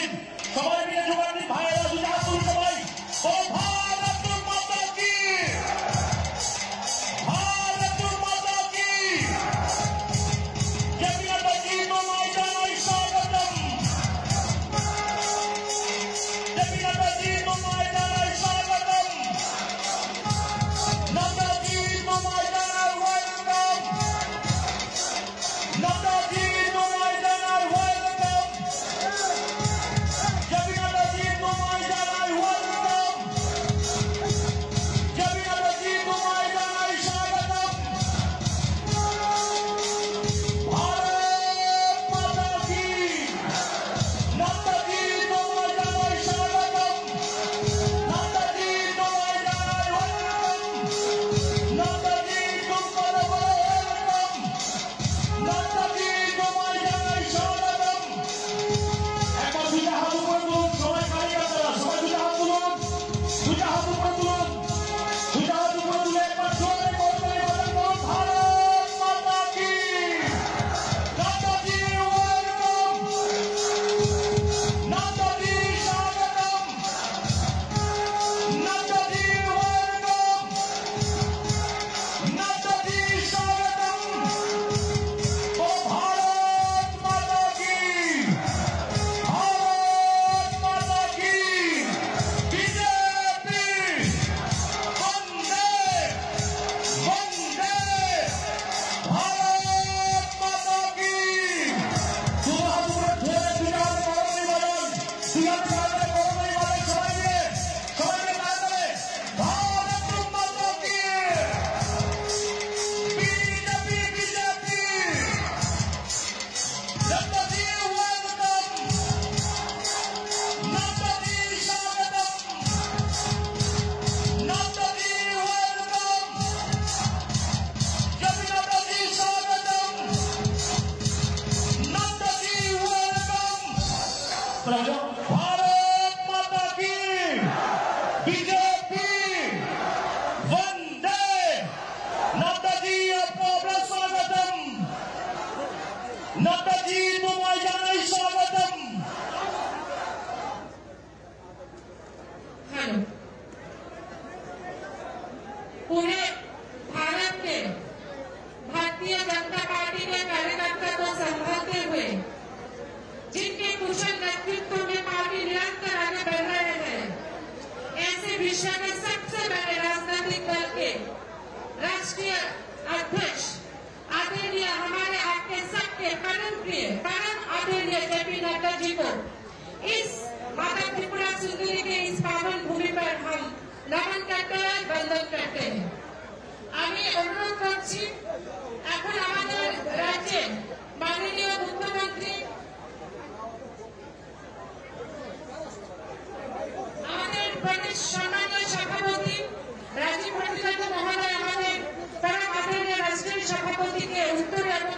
দিন, সবাই মিলে জোগাড় দিন, ভাইয়েরা দুটো হাত তুলুন সবাই। ভারত মাতা কি, ভারত মাতা কি, জেপি নাড্ডাজি তোমায় জানাই স্বাগতম, জেপি নাড্ডাজি তোমায় জানাই স্বাগতম, নাড্ডাজি তোমায় জানাই ওয়েলকাম, নাড্ডাজি তোমায় জানাই ওয়েলকাম, জেপি নাড্ডাজি তোমায় জানাই ওয়েলকাম, জেপি নাড্ডাজি তোমায় জানাই স্বাগতম। ভারত মাতা কি, নাড্ডাজি তোমায় জানাই স্বাগতম, নাড্ডাজি তোমায় জানাই ওয়েলকাম, নাড্ডাজি তোমায় ওয়েলকাম, নাড্ডাজি তোমায় জানাই স্বাগতম। একবার দুইটা হাত উপরে তুলুন, সবাই খালি আপনারা, সবাই দুইটা হাত তুলুন, দুইটা হাত উপরে তুলুন, দুইটা হাত উপরে তুলে একবার জোরে করতালি বাজান করুন। ভারত মাতা কি, নাড্ডাজি ওয়েলকাম, নাড্ডাজি স্বাগতম, নাড্ডাজি ওয়েলকাম, নাড্ডাজি স্বাগতম। ও ভারত মাতা কি, ভারত মাতা কি, বিজেপি বন্দে বন্দে, ভারত মাতা কি। দুটো হাত উপরে ধরে দুটো হাতে করতালি বাজান, দুই হাতে করতালি বাজান, সবাই মিলে তাড়াতাড়ি। ভারত মাতা কি, BJP BJP, Naddaji welcome, Naddaji স্বাগতম, নাড্ডাজি ওয়েলকাম, জেপি নাড্ডাজি স্বাগতম, নাড্ডাজি ওয়েলকাম। भारत माता की, बीजेपी वंदे, नाड्डाजी आपका बड़ा स्वागतम, नाड्डाजी तुम्हारे जानाई स्वागतम। हेलो, पूरे भारत के भारतीय जनता पार्टी के कार्यकर्ता को संभालते हुए जिनके कुशल नेतृत्व में पार्टी निरंतर आगे बढ़ रहे हैं, ऐसे विश्व के सबसे बड़े राजनीतिक दल के राष्ट्रीय अध्यक्ष आदरणीय हमारे आपके सबके परम प्रिय परम आदरणीय जेपी नड्डा जी को इस माता त्रिपुरा सुंदरी के इस पावन भूमि पर हम नमन करते हैं, वंदन करते हैं। আমি অনুরোধ করছি এখন আমাদের রাজ্যের মাননীয় মুখ্যমন্ত্রী আমাদের প্রদেশ সম্মানীয় সভাপতি রাজীব ভট্টাচার্য মহোদয় আমাদের পরম আদরণীয় রাষ্ট্রীয় সভাপতিকে উত্তর এবং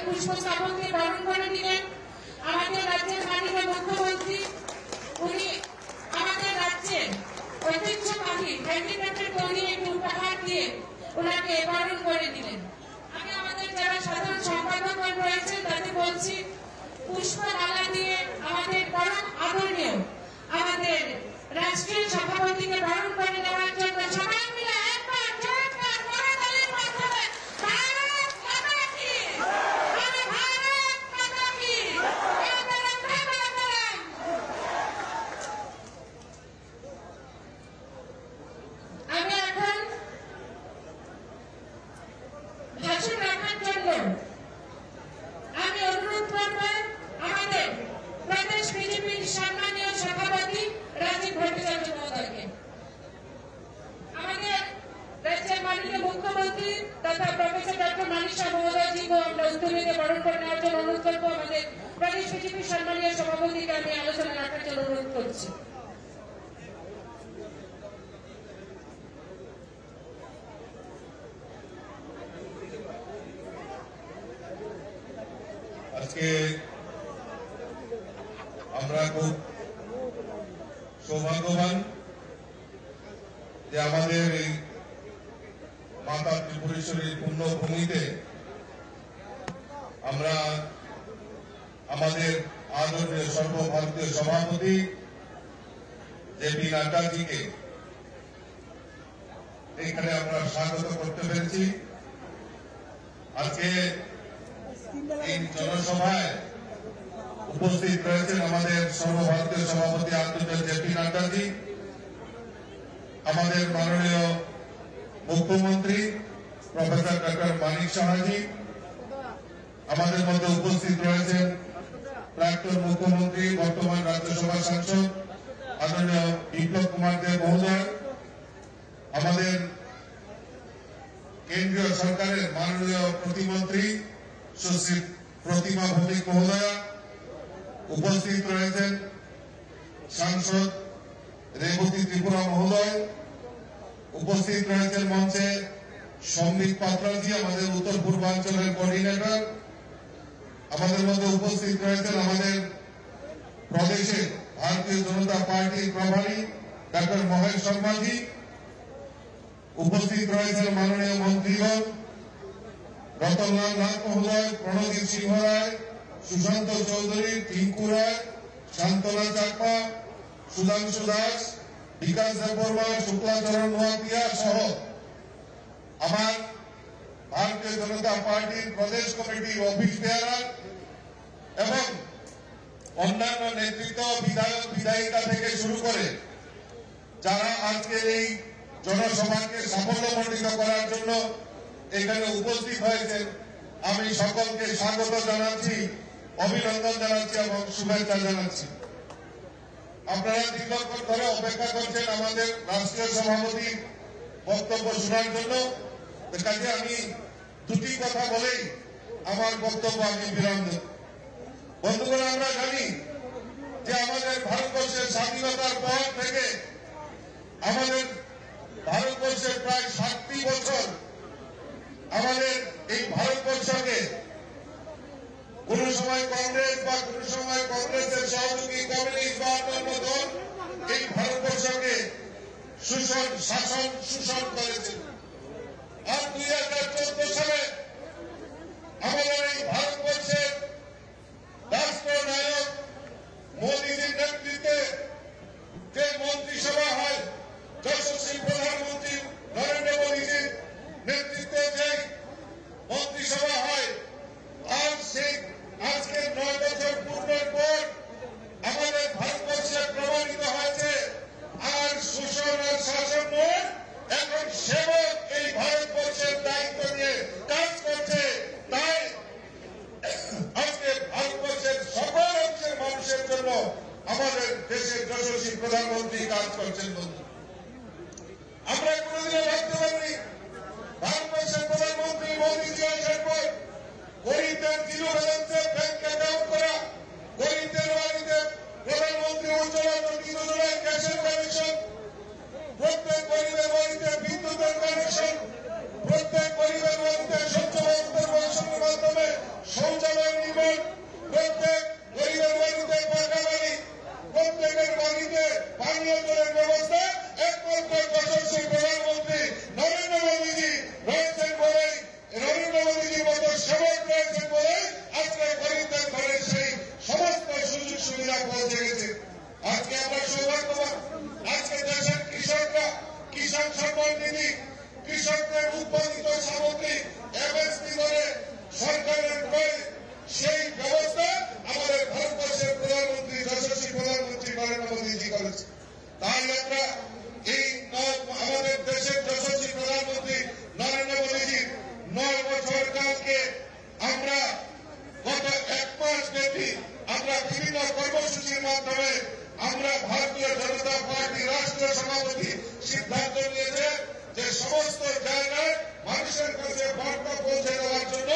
পুষ্পস্তবক দিয়ে বরণ করে নিলেন। আমাদের রাজ্যের মাননীয় মুখ্যমন্ত্রী উনি আমাদের রাজ্যের ঐতিহ্যবাহী হ্যান্ডিক্রাফটের তৈরি একটি উপহার দিয়ে ওনাকে বরণ করে দিলেন। আমি আমাদের যারা সাধারণ সম্পাদক রয়েছে তাদের বলছি পুষ্পমালা দিয়ে আমাদের পরম আদরণীয় আমাদের রাষ্ট্রীয় সভাপতিকে বরণ করে নেওয়ার জন্য সবাই মিলে একবার জোরদার করতালির মাধ্যমে ভারত মাতা কি, আমি ভারত মাতা কি, আমি এখন ভাষণ রাখার জন্য আমি অনুরোধ করব আমাদের প্রদেশ বিজেপির সম্মানীয় সভাপতি রাজীব ভট্টাচার্য মহোদয়কে। আমাদের রাজ্যের মাননীয় মুখ্যমন্ত্রী তথা প্রফেসর ডক্টর মানিক শাহ মহোদয়জিকে আমরা উত্তরীয় বরণ করে নেওয়ার জন্য অনুরোধ করবো। আমাদের প্রদেশ বিজেপির সম্মানীয় সভাপতিকে আমি আলোচনা রাখার জন্য অনুরোধ করছি। আজকে আমরা খুব সৌভাগ্যবান যে আমাদের এই মাতা ত্রিপুরেশ্বরীর পুণ্যভূমিতে আমরা আমাদের आदरणीय सर्वभारतीय सभापति जेपी नड्डा जी के এখানে আমরা স্বাগত করতে পেরেছি। আজকে এই জনসভায় উপস্থিত রয়েছেন আমাদের সর্বভারতীয় সভাপতি আদরণীয় জেপি নাড্ডা জি, আমাদের মাননীয় মুখ্যমন্ত্রী প্রফেসর ডক্টর মানিক সাহাজি, আমাদের মধ্যে উপস্থিত রয়েছেন প্রাক্তন মুখ্যমন্ত্রী বর্তমান রাজ্যসভা সাংসদ আদরণীয় বিপ্লব কুমার দেব মহোদয়, আমাদের কেন্দ্রীয় সরকারের মাননীয় প্রতিমন্ত্রী সুশ্রী প্রতিমা ভৌমিক মহোদয়া, উপস্থিত রয়েছেন সাংসদ রেবতী ত্রিপুরা মহোদয়, উপস্থিত রয়েছেন মঞ্চে সম্বিত পাত্রাজি আমাদের উত্তর পূর্বাঞ্চলের কোঅর্ডিনেটর, আমাদের মধ্যে উপস্থিত রয়েছেন আমাদের প্রদেশে ভারতীয় জনতা পার্টির প্রভারী ডক্টর মহেশ শর্মাজি, উপস্থিত রয়েছেন মাননীয় মন্ত্রীগণ রতনলাল নাথ মহোদয়, প্রণজিৎ সিংহ রায়, সুশান্ত চৌধুরী, টিঙ্কু রায়, শান্তনা চাকমা, সুধাংশু দাস, বিকাশ দেববর্মা, শুক্লাচরণ নোয়াতিয়া সহ আমার ভারতীয় জনতা পার্টির প্রদেশ কমিটির অফিস বেয়ারার এবং অন্যান্য নেতৃত্ব, বিধায়ক বিধায়িকা থেকে শুরু করে যারা আজকের এই জনসভাকে সাফল্যমণ্ডিত করার জন্য এখানে উপস্থিত হয়েছেন, আমি সকলকে স্বাগত জানাচ্ছি, অভিনন্দন জানাচ্ছি এবং শুভেচ্ছা জানাচ্ছি। আপনারা দীর্ঘক্ষণ ধরে অপেক্ষা করছেন আমাদের রাষ্ট্রীয় সভাপতির বক্তব্য শোনার জন্য, কাজে আমি দুটি কথা বলেই আমার বক্তব্য আমি বিরাম দেব। বন্ধুগণ, আমরা জানি যে আমাদের ভারতবর্ষের স্বাধীনতার পর থেকে আমাদের ভারতবর্ষের প্রায় 60টি বছর আমাদের এই ভারতবর্ষকে কোন সময় কংগ্রেস বা কোন সময় কংগ্রেসের সহযোগী কমিউনিস্ট বা অন্যান্য দল এই ভারতবর্ষকে শাসন শোষণ করেছে। আর 2014 সালে আমাদের এই ভারতবর্ষের রাষ্ট্রনায়ক মোদীজির নেতৃত্বে যে মন্ত্রিসভা হয়, যশস্বী প্রধানমন্ত্রী নরেন্দ্র মোদীজির নেতৃত্বে যে মন্ত্রিসভা হয়, আর সেই আজকে 9 বছর পূর্ণের পর আমাদের ভারতবর্ষে প্রমাণিত হয়েছে আর শোষণ আর শাসন নয়, এখন সেবক এই ভারতবর্ষের দায়িত্ব নিয়ে কাজ করছে। তাই আজকে ভারতবর্ষের সকল অংশের মানুষের জন্য আমাদের দেশের যশস্বী প্রধানমন্ত্রী কাজ করছেন। বন্ধু, আমরা কোনদিনও ভাবতে পারিনি ভারতবর্ষের প্রধানমন্ত্রী মোদীজি আসার পর গরিবদের জিরো ব্যালেন্সে ব্যাংক অ্যাকাউন্ট করা, গরিবদের বাড়িতে প্রধানমন্ত্রী উজ্জ্বলা যোজনায় গ্যাসের কানেকশন, প্রত্যেক গরিবের বাড়িতে বিদ্যুতের কানেকশন, প্রত্যেক গরিবের বাড়িতে স্বচ্ছ ভারতের মিশনের মাধ্যমে শৌচালয় নির্মাণ, প্রত্যেক গরিবের বাড়িতে পাকা বাড়ি, প্রত্যেকের বাড়িতে পানীয় জলের ব্যবস্থা একমাত্র যশস্বী প্রধানমন্ত্রী নরেন্দ্র মোদীজি রয়েছেন বলেই, নরেন্দ্র মোদীজির মতো সেবক রয়েছেন বলেই আজকে গরিবদের ঘরে সেই সমস্ত সুযোগ সুবিধা পৌঁছে গেছে। আজকে আমরা সৌভাগ্যবান, আজকে দেশের কৃষকরা কিষাণ সম্মান নিধি, কৃষকদের উৎপাদিত সামগ্রী এমএসপি ধরে সরকারের ক্রয়, সেই ব্যবস্থা আমাদের ভারতবর্ষের প্রধানমন্ত্রী যশস্বী প্রধানমন্ত্রী নরেন্দ্র মোদীজি করেছে। তাই আমরা এই আমাদের দেশের যশস্বী প্রধানমন্ত্রী নরেন্দ্র মোদীজির 9 বছর কালকে আমরা গত 1 মাস ব্যাপী আমরা বিভিন্ন কর্মসূচির মাধ্যমে আমরা ভারতীয় জনতা পার্টি রাষ্ট্রীয় সভাপতি সিদ্ধান্ত নিয়েছে যে সমস্ত জায়গায় মানুষের কাছে বার্তা পৌঁছে দেওয়ার জন্য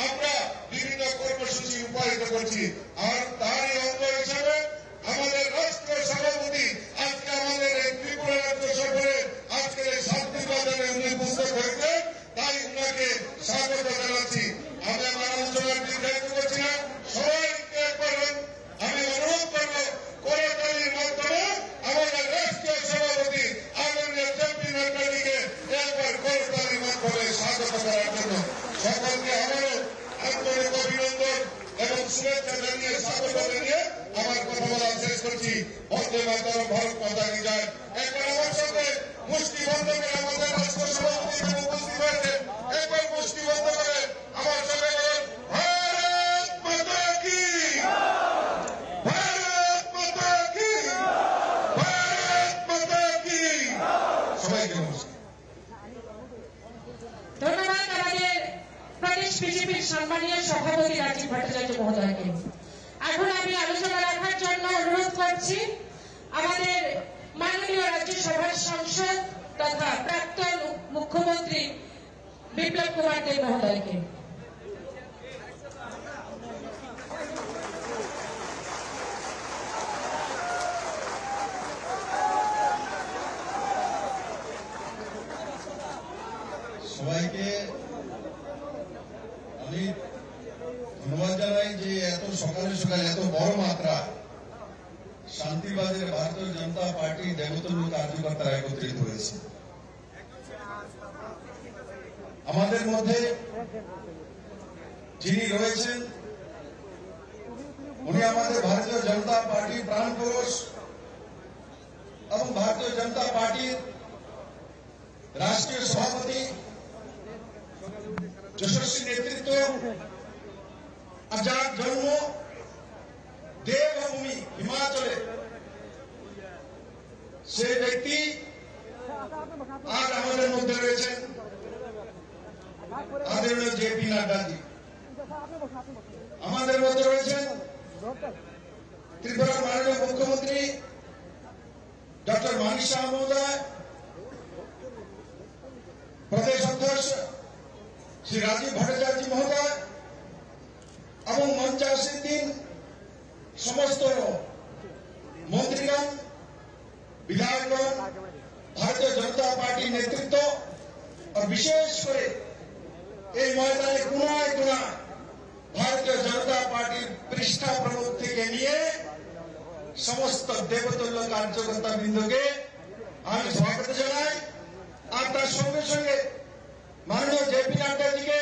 আমরা বিভিন্ন কর্মসূচি রূপায়িত করছি। আর তারই অঙ্গ হিসাবে আমাদের রাষ্ট্রীয় সভাপতি আজকে আমাদের এই ত্রিপুরা রাজ্য সফরে আজকে এই শান্তিবাজারে উনি উপস্থিত হয়েছেন, তাই উনাকে স্বাগত জানাচ্ছি। আমি আমার আলোচনার দীর্ঘায়িত করছি না, সবাইকে একবার আমি অনুরোধ করব করতালির মাধ্যমে আমাদের রাষ্ট্রীয় সভাপতি আদরণীয় জেপি নাড্ডাজিকে একবার করতালির মাধ্যমে স্বাগত করার জন্য সকলকে আবারও আন্তরিক অভিনন্দন এবং শুভেচ্ছা জানিয়ে বন্দে মাতরম, ভারত মাতা কি জয়। একবার আমার সাথে মুষ্টি বন্ধ করে আমাদের রাষ্ট্র সভাপতি উপস্থিত হয়েছে, একবার মুষ্টি বন্ধ করে আমার সাথে বলেন ভারত মাতা কি, ভারত মাতা কি, ভারত মাতা কি। সবাইকে নমস্কার। ধন্যবাদ আমাদের প্রদেশ বিজেপির সম্মানীয় সভাপতি রাজীব ভট্টাচার্য মহোদয়কে। এখন আমি আলোচনা রাখার জন্য অনুরোধ করছি আমাদের মাননীয় রাজ্যসভার সাংসদ তথা প্রাক্তন মুখ্যমন্ত্রী বিপ্লব কুমার দেব মহোদয়কে। সবাইকে আমি ধন্যবাদ জানাই যে এত সকালে সকালে এত বড় মাত্রা শান্তিবাজারে ভারতীয় জনতা পার্টি দেবতুল্য কার্যকর্তারা একত্রিত হয়েছে। আমাদের মধ্যে যিনি রয়েছেন উনি আমাদের ভারতীয় জনতা পার্টির প্রাণ পুরুষ এবং ভারতীয় জনতা পার্টির রাষ্ট্রীয় সভাপতি, যশস্বী নেতৃত্ব, আর যার জন্ম দেবভূমি হিমাচলে, সেই ব্যক্তি আজ আমাদের মধ্যে রয়েছেন আদরণীয় জেপি নাড্ডাজি। আমাদের মধ্যে রয়েছেন ত্রিপুরার মাননীয় মুখ্যমন্ত্রী ডক্টর মানিক শাহ মহোদয়, প্রদেশ অধ্যক্ষ শ্রী রাজীব ভট্টাচার্য মহোদয় এবং মঞ্চে আসীন সমস্ত মন্ত্রীগণ, বিধায়কগণ, ভারতীয় জনতা পার্টির নেতৃত্ব, আর বিশেষ করে এই ময়দানে কোনায় কোনায় ভারতীয় জনতা পার্টির পৃষ্ঠা প্রমুখ থেকে নিয়ে সমস্ত দেবতুল্য কার্যকর্তা বৃন্দকে আমি স্বাগত জানাই। আর তার সঙ্গে সঙ্গে মাননীয় জেপি নাড্ডাজিকে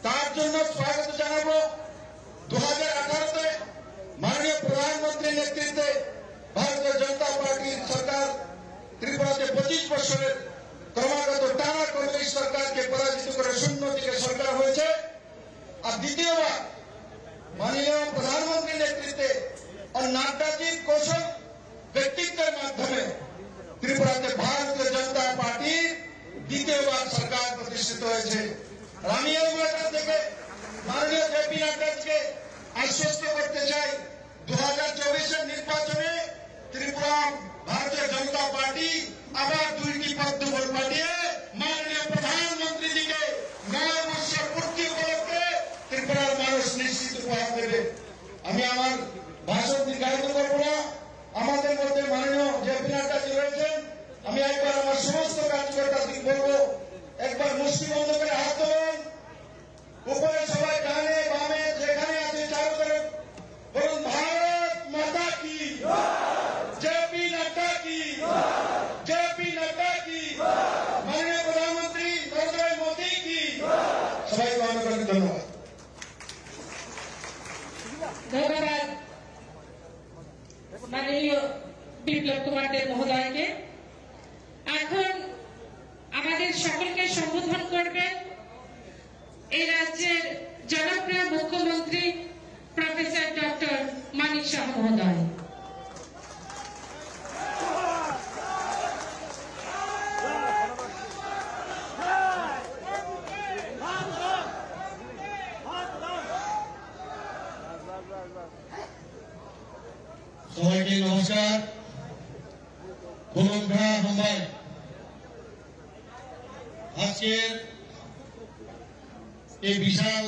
তার জন্য স্বাগত জানাবো। 2018-তে মাননীয় প্রধানমন্ত্রীর নেতৃত্বে ভারতীয় জনতা পার্টির সরকার ত্রিপুরাতে 25 বছরের ক্রমাগত টানা কমিউনিস্ট সরকারকে পরাজিত করে শূন্য থেকে সরকার হয়েছে। আর দ্বিতীয়বার মাননীয় প্রধানমন্ত্রীর নেতৃত্বে और नाड्डाजीর কৌশল ব্যক্তিত্বের মাধ্যমে ত্রিপুরাতে ভারতীয় জনতা পার্টির দ্বিতীয়বার সরকার প্রতিষ্ঠিত হয়েছে। আমি এই ময়দান থেকে মাননীয় জেপি নাড্ডাজিকে আশ্বস্ত করতে চাই, 2024-এর নির্বাচনে ত্রিপুরা ভারতীয় জনতা পার্টি আবার 2টি পদ্মফল পাঠিয়ে মাননীয় প্রধানমন্ত্রীজিকে 9 বছর পূর্তি উপলক্ষে ত্রিপুরার মানুষ নিশ্চিত উপহার দেবে। আমি আমার ভাষণ দীর্ঘায়িত করব না। আমাদের মধ্যে মাননীয় জেপি নাড্ডাজি রয়েছেন। আমি একবার আমার সমস্ত কার্যকর্তাদের বলবো, একবার মুষ্টি বন্ধ করে হাত তোলেন, উপরে সবাই ডানে বামে যেখানে আছে চালু করে বলুন ভারত মাতা কি, জেপি নাড্ডা কি, জেপি নাড্ডা কি, মাননীয় প্রধানমন্ত্রী নরেন্দ্র মোদী কি। সবাইকে অনেক অনেক ধন্যবাদ। ধন্যবাদ মাননীয় বিপ্লব কুমার দেব মহোদয়কে। এখন আমাদের সকলকে সম্বোধন করবেন এই রাজ্যের জনপ্রিয় মুখ্যমন্ত্রী প্রফেসর ডক্টর মানিক শাহ মহোদয়। সবাইকে নমস্কার। বলুন্ধরা মুম্বাই আজকের এই বিশাল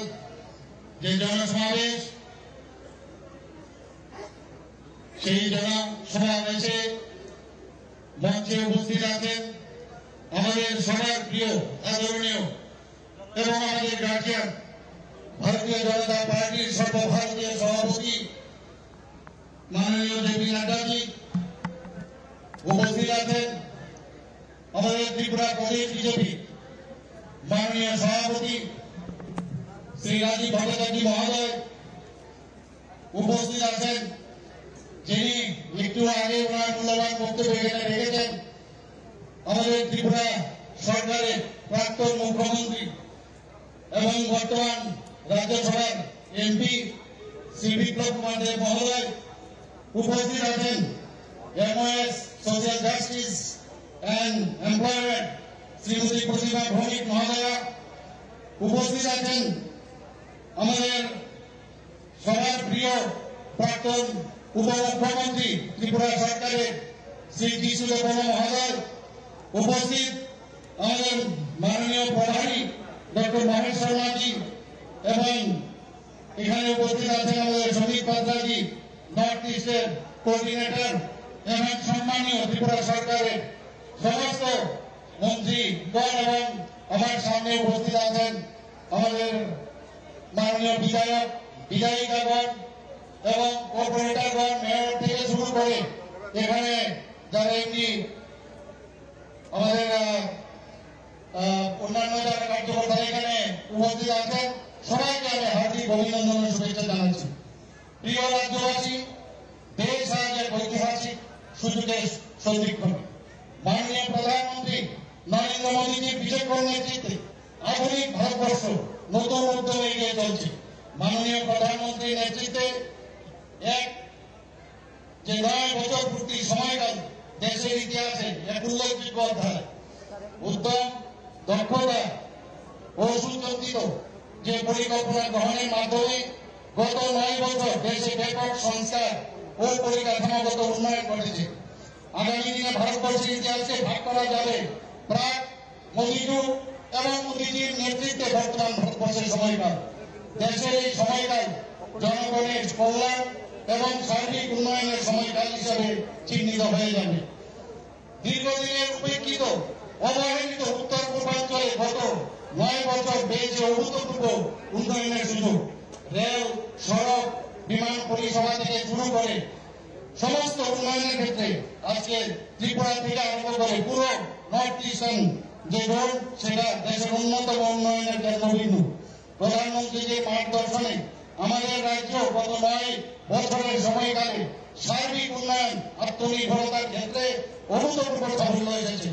যে জনসমাবেশ, সেই জনসমাবেশে মঞ্চে উপস্থিত আছেন আমাদের সবার প্রিয় আদরণীয় এবং আমাদের গার্জিয়ান ভারতীয় জনতা পার্টির সর্বভারতীয় সভাপতি মাননীয় জেপি নাড্ডাজি, উপস্থিত আছেন আমাদের ত্রিপুরা প্রদেশ বিজেপি মাননীয় সভাপতি শ্রী রাজীব ভট্টাচার্য মহোদয়, উপস্থিত আছেন যিনি একটু আগে ওনার মূল্যবান বক্তব্য এখানে রেখেছেন আমাদের ত্রিপুরা সরকারের প্রাক্তন মুখ্যমন্ত্রী এবং বর্তমান রাজ্যসভার এমপি শ্রী বিপ্লব কুমার দেব মহোদয়, উপস্থিত আছেন MOS social justice and employment Shrimati Pratibha Bhoumik মহোদয়া, উপস্থিত আছেন আমাদের সবার প্রিয় প্রাক্তন উপমুখ্যমন্ত্রী ত্রিপুরা সরকারের শ্রী যিশু দেববর্মা মহোদয়, উপস্থিত আমাদের মাননীয় প্রধানী ডক্টর মহেশ শর্মাজি এবং এখানে উপস্থিত আছেন আমাদের শ্রমিক পাত্রাজি নর্থ ইস্টের কোঅর্ডিনেটর এবং সম্মানীয় ত্রিপুরা সরকারের সমস্ত মন্ত্রীগণ এবং আমার সামনে উপস্থিত আছেন আমাদের মাননীয় বিধায়ক বিধায়িকাগণ এবং কর্পোরেটরগণ, মেয়র থেকে শুরু করে এখানে যারা এমনি আমাদের অন্যান্য যারা কার্যকর্তা এখানে উপস্থিত আছেন, সবাইকে আমি হার্দিক অভিনন্দন ও শুভেচ্ছা জানাচ্ছি। প্রিয় রাজ্যবাসী, দেশ আজ এক ঐতিহাসিক সুযোগের সন্ধিক্ষণ। মাননীয় প্রধানমন্ত্রী নরেন্দ্র মোদীজির বিচক্ষণ নেতৃত্বে আধুনিক ভারতবর্ষ নতুন উদ্যোগে এগিয়ে চলছে। মাননীয় প্রধানমন্ত্রীর নেতৃত্বে এক যে 9 বছর পূর্তি সময়কাল দেশের ইতিহাসে এক উল্লেখযোগ্য অধ্যায়। উদ্যম, দক্ষতা ও সুচিন্তিত যে পরিকল্পনা গ্রহণের মাধ্যমে গত 9 বছর দেশে ব্যাপক সংস্কার ও পরিকাঠামোগত উন্নয়ন ঘটেছে। আগামী দিনে ভারতবর্ষের ইতিহাসকে ভাগ করা যাবে প্রাক মোদী যুগ এবং মোদীজির নেতৃত্বে বর্তমান ভারতবর্ষের সময়কাল। দেশের এই সময়কাল জনগণের কল্যাণ এবং সার্বিক উন্নয়নের সময়কাল হিসাবে চিহ্নিত হয়ে যাবে। দীর্ঘদিনের উপেক্ষিত অবহেলিত উত্তর পূর্বাঞ্চলে গত 9 বছর পেয়েছে অভূতপূর্ব উন্নয়নের সুযোগ। রেল, সড়ক, বিমান পরিষেবা থেকে শুরু করে সমস্ত উন্নয়নের ক্ষেত্রে আজকে ত্রিপুরা থেকে আরম্ভ করে পুরো নর্থ ইস্টার্ন যে রোড, সেটা দেশের অন্যতম উন্নয়নের কেন্দ্রবিন্দু। প্রধানমন্ত্রীর মার্গদর্শনে আমাদের রাজ্য গত 9 বছরের সময়কালে সার্বিক উন্নয়ন, আত্মনির্ভরতার ক্ষেত্রে অভূতপূর্ব সাফল্য এসেছে।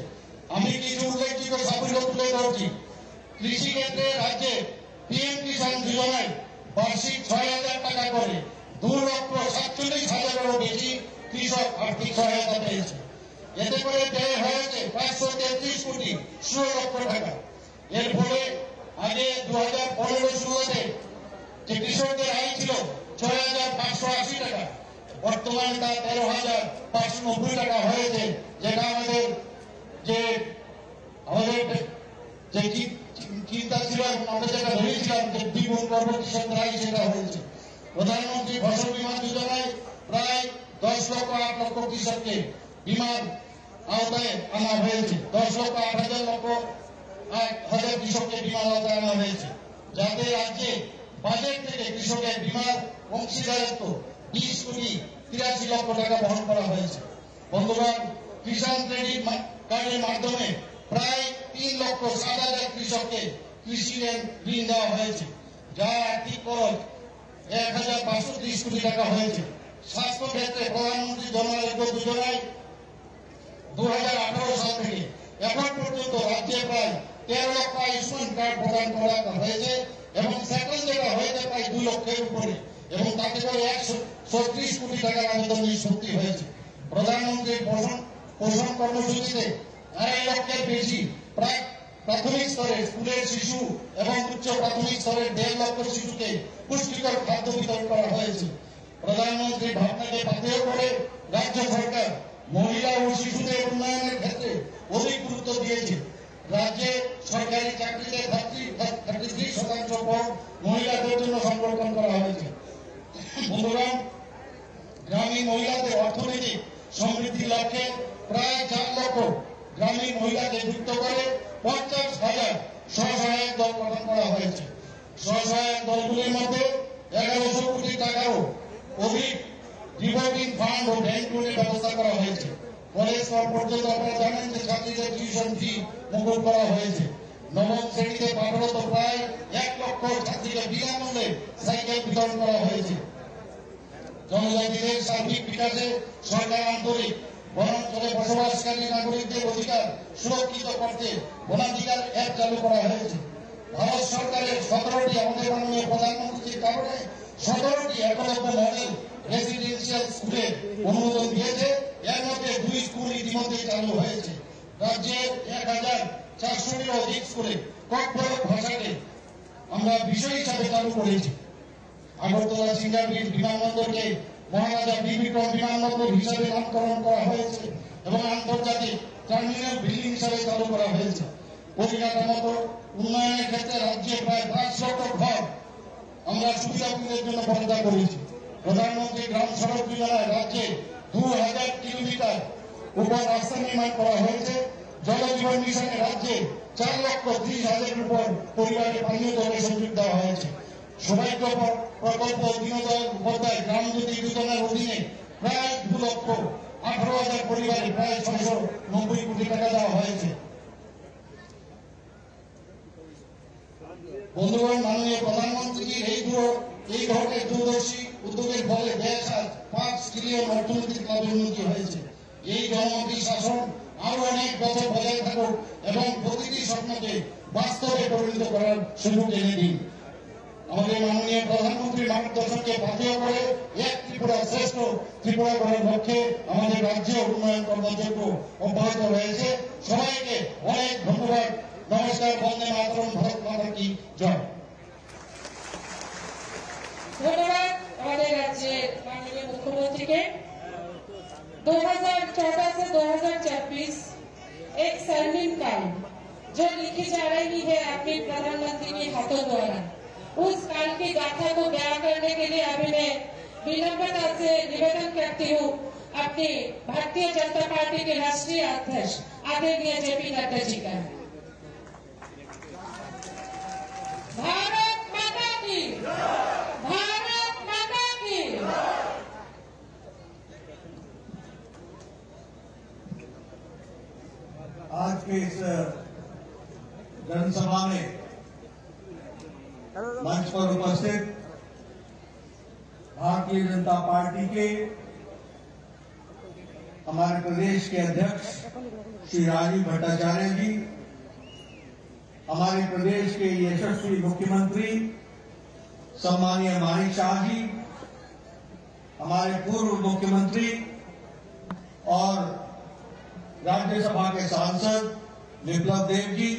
আমি কিছু উল্লেখযোগ্য সাফল্য তুলে ধরছি। কৃষি ক্ষেত্রে রাজ্যে PM কিষাণ যোজনায় বার্ষিক 6,000 টাকা করে 2,47,000-এরও বেশি কৃষক আর্থিক সহায়তা পেয়েছে। এতে করে ব্যয় হয়েছে 533 কোটি 16 লক্ষ টাকা। এর ফলে আগে 2015-16-তে যে কৃষকদের আয় ছিল 6,580 টাকা, বর্তমানে তা 13,590 টাকা হয়েছে, যেটা আমাদের যে চিন্তা ছিল আমরা যেটা ভেবেছিলাম যে দ্বিগুণ করব কৃষকদের আয়, সেটা হয়েছে। প্রধানমন্ত্রী ফসল বীমা যোজনায় প্রায় 10 লক্ষ 8 লক্ষ কৃষককে বীমার আওতায় আনা হয়েছে। 10 লক্ষ 8,000 কৃষককে বীমার আওতায় আনা হয়েছে, যাতে রাজ্যে বাজেট থেকে কৃষকের বীমার অংশীদারিত্ব 20 কোটি 83 লক্ষ টাকা বহন করা হয়েছে। বন্ধুগণ, কিষাণ ক্রেডিট কার্ডের মাধ্যমে প্রায় 3,07,000 কৃষককে কৃষি ঋণ দেওয়া হয়েছে, যার আর্থিক খরচ 1,530 কোটি টাকা হয়েছে। স্বাস্থ্য ক্ষেত্রে প্রধানমন্ত্রী জন আরোগ্য যোজনায় 2018 সাল থেকে এখন পর্যন্ত রাজ্যে প্রায় 13 লক্ষ আয়ুষ্মান কার্ড প্রদান করা হয়েছে এবং সেকেন্ড যেটা হয়েছে প্রায় 2 লক্ষের উপরে, এবং তাতে করে 136 কোটি টাকার আবেদন নিষ্পত্তি হয়েছে। প্রধানমন্ত্রীর পোষণ কর্মসূচিতে 2.5 লক্ষের বেশি প্রাথমিক স্তরে স্কুলের শিশু এবং উচ্চ প্রাথমিক স্তরের 1.5 লক্ষ শিশুকে পুষ্টিকর খাদ্য বিতরণ করা হয়েছে। প্রধানমন্ত্রীর ভাবনাকে পাথেয় করে রাজ্য সরকার মহিলা ও শিশুদের উন্নয়নের ক্ষেত্রে অধিক গুরুত্ব দিয়েছে। রাজ্যে সরকারি চাকরিতে 33% পদ মহিলাদের জন্য সংরক্ষণ করা হয়েছে। বন্ধুগণ, গ্রামীণ মহিলাদের অর্থনৈতিক সমৃদ্ধির লক্ষ্যে প্রায় 4 লক্ষ গ্রামীণ মহিলাকে যুক্ত করে 50,000 স্বসহায়ক দল গঠন করা হয়েছে। স্বসহায়ক দলগুলির মধ্যে 1100 কোটি টাকারও অধিক রিভলভিং ফান্ড ও ব্যাংক লোনের ব্যবস্থা করা হয়েছে। কলেজ স্তর পর্যন্ত আপনারা জানেন যে ছাত্রীদের টিউশন ফি মুকুব করা হয়েছে। নবম শ্রেণীতে পাঠরত প্রায় 1 লক্ষ ছাত্রীকে বিনামূল্যে সাইকেল বিতরণ করা হয়েছে। জনজাতিদের সার্বিক বিকাশে সরকার আন্তরিক। বনাঞ্চলে বসবাসকারী নাগরিকদের অধিকার সুরক্ষিত করতে বনাধিকার অ্যাপ চালু করা হয়েছে। ভারত সরকারের 17টি, আমাদের মাননীয় প্রধানমন্ত্রীর কারণে 17টি একলব্য মডেল রেসিডেন্সিয়াল স্কুলে অনুমোদন দিয়েছে। এর মধ্যে 2 স্কুল ইতিমধ্যে চালু হয়েছে। রাজ্যের 1400টিরও অধিক স্কুলে কর্পোরেট ভাষাকে আমরা বিষয় হিসাবে চালু করেছি। আগরতলা সিঙ্গারবিল বিমানবন্দরকে মহারাজা বি বিক্রম বিমানবন্দর হিসাবে নামকরণ করা হয়েছে এবং আন্তর্জাতিক টার্মিনাল বিল্ডিং হিসাবে চালু করা হয়েছে। পরিকাঠামোগত উন্নয়নের ক্ষেত্রে রাজ্যে প্রায় 5 লক্ষ ঘর আমরা সুবিধাভোগীদের জন্য বরাদ্দ করেছি। প্রধানমন্ত্রী গ্রাম সড়ক যোজনায় রাজ্যে 2000 কিলোমিটার উপর রাস্তা নির্মাণ করা হয়েছে। জল জীবন মিশনে রাজ্যে 4,30,000 উপর পরিবারে পানীয় জলের সুযোগ দেওয়া হয়েছে। সৌভাগ্য প্রকল্প দীনদয়াল উপাধ্যায় গ্রাম জ্যোতি যোজনার অধীনে প্রায় 2,18,000 পরিবারে প্রায় 690 কোটি টাকা দেওয়া হয়েছে। বন্ধুগণ, মাননীয় প্রধানমন্ত্রীর এই ধরনের দূরদর্শী উদ্যোগের ফলে দেশ আজ 5 ট্রিলিয়ন অর্থনৈতিক লাভে উন্নতি হয়েছে। এই জনমন্ত্রী শাসন আরো অনেক বছর বজায় থাকুক এবং প্রতিটি স্বপ্নকে বাস্তবে পরিণত করার সুযোগ এনে দিন। আমাদের মাননীয় প্রধানমন্ত্রী মার্গদর্শনকে বাতিল করে এক ত্রিপুরা শ্রেষ্ঠ ত্রিপুরা করার লক্ষ্যে আমাদের রাজ্যে উন্নয়ন কর্মযজ্ঞ অব্যাহত রয়েছে। সবাইকে অনেক ধন্যবাদ। নমস্কার। বন্দে মাতরম। ভারত মাতা কি জয়। ধন্যবাদ আমাদের রাজ্যের মাননীয় मुख्यमंत्री 2014 से 2024 एक स्वर्णिम काल जो लिखी जा रही है अपने प्रधानमंत्री के हाथों द्वारा, उस काल की गाथा को बयां करने के लिए अभी मैं विनम्रता से निवेदन करती हूँ अपने भारतीय जनता पार्टी के राष्ट्रीय अध्यक्ष आदरणीय जेपी नड्डा जी का। भारत माता की, भारत माता की। आज के इस जनसभा में मंच पर उपस्थित भारतीय जनता पार्टी के हमारे प्रदेश के अध्यक्ष श्री राजीव भट्टाचार्य जी, हमारे प्रदेश के यशस्वी मुख्यमंत्री सम्मानीय मानिक शाह जी, हमारे पूर्व मुख्यमंत्री और राज्यसभा के सांसद विप्लव देव जी,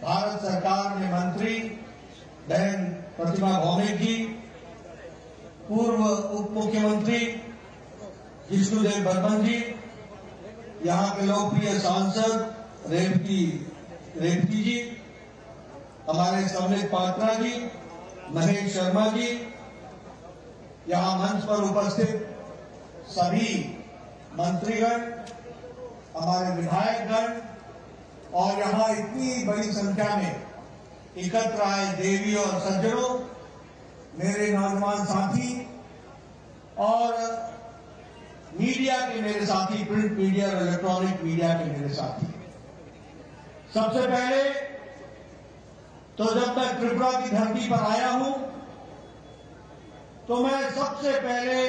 भारत सरकार में मंत्री बहन प्रतिमा भौमिक जी, पूर्व उप मुख्यमंत्री विष्णुदेव बर्मन जी, यहाँ के लोकप्रिय सांसद रेवती जी, हमारे सम्मिलित पात्रा जी, महेश शर्मा जी, यहाँ मंच पर उपस्थित सभी मंत्रीगण, हमारे विधायकगण और यहाँ इतनी बड़ी संख्या में एकत्र आए देवी और सज्जनों, मेरे नौजवान साथी और मीडिया के मेरे साथी, प्रिंट मीडिया और इलेक्ट्रॉनिक मीडिया के मेरे साथी। सबसे पहले तो जब मैं त्रिपुरा की धरती पर आया हूं तो मैं सबसे पहले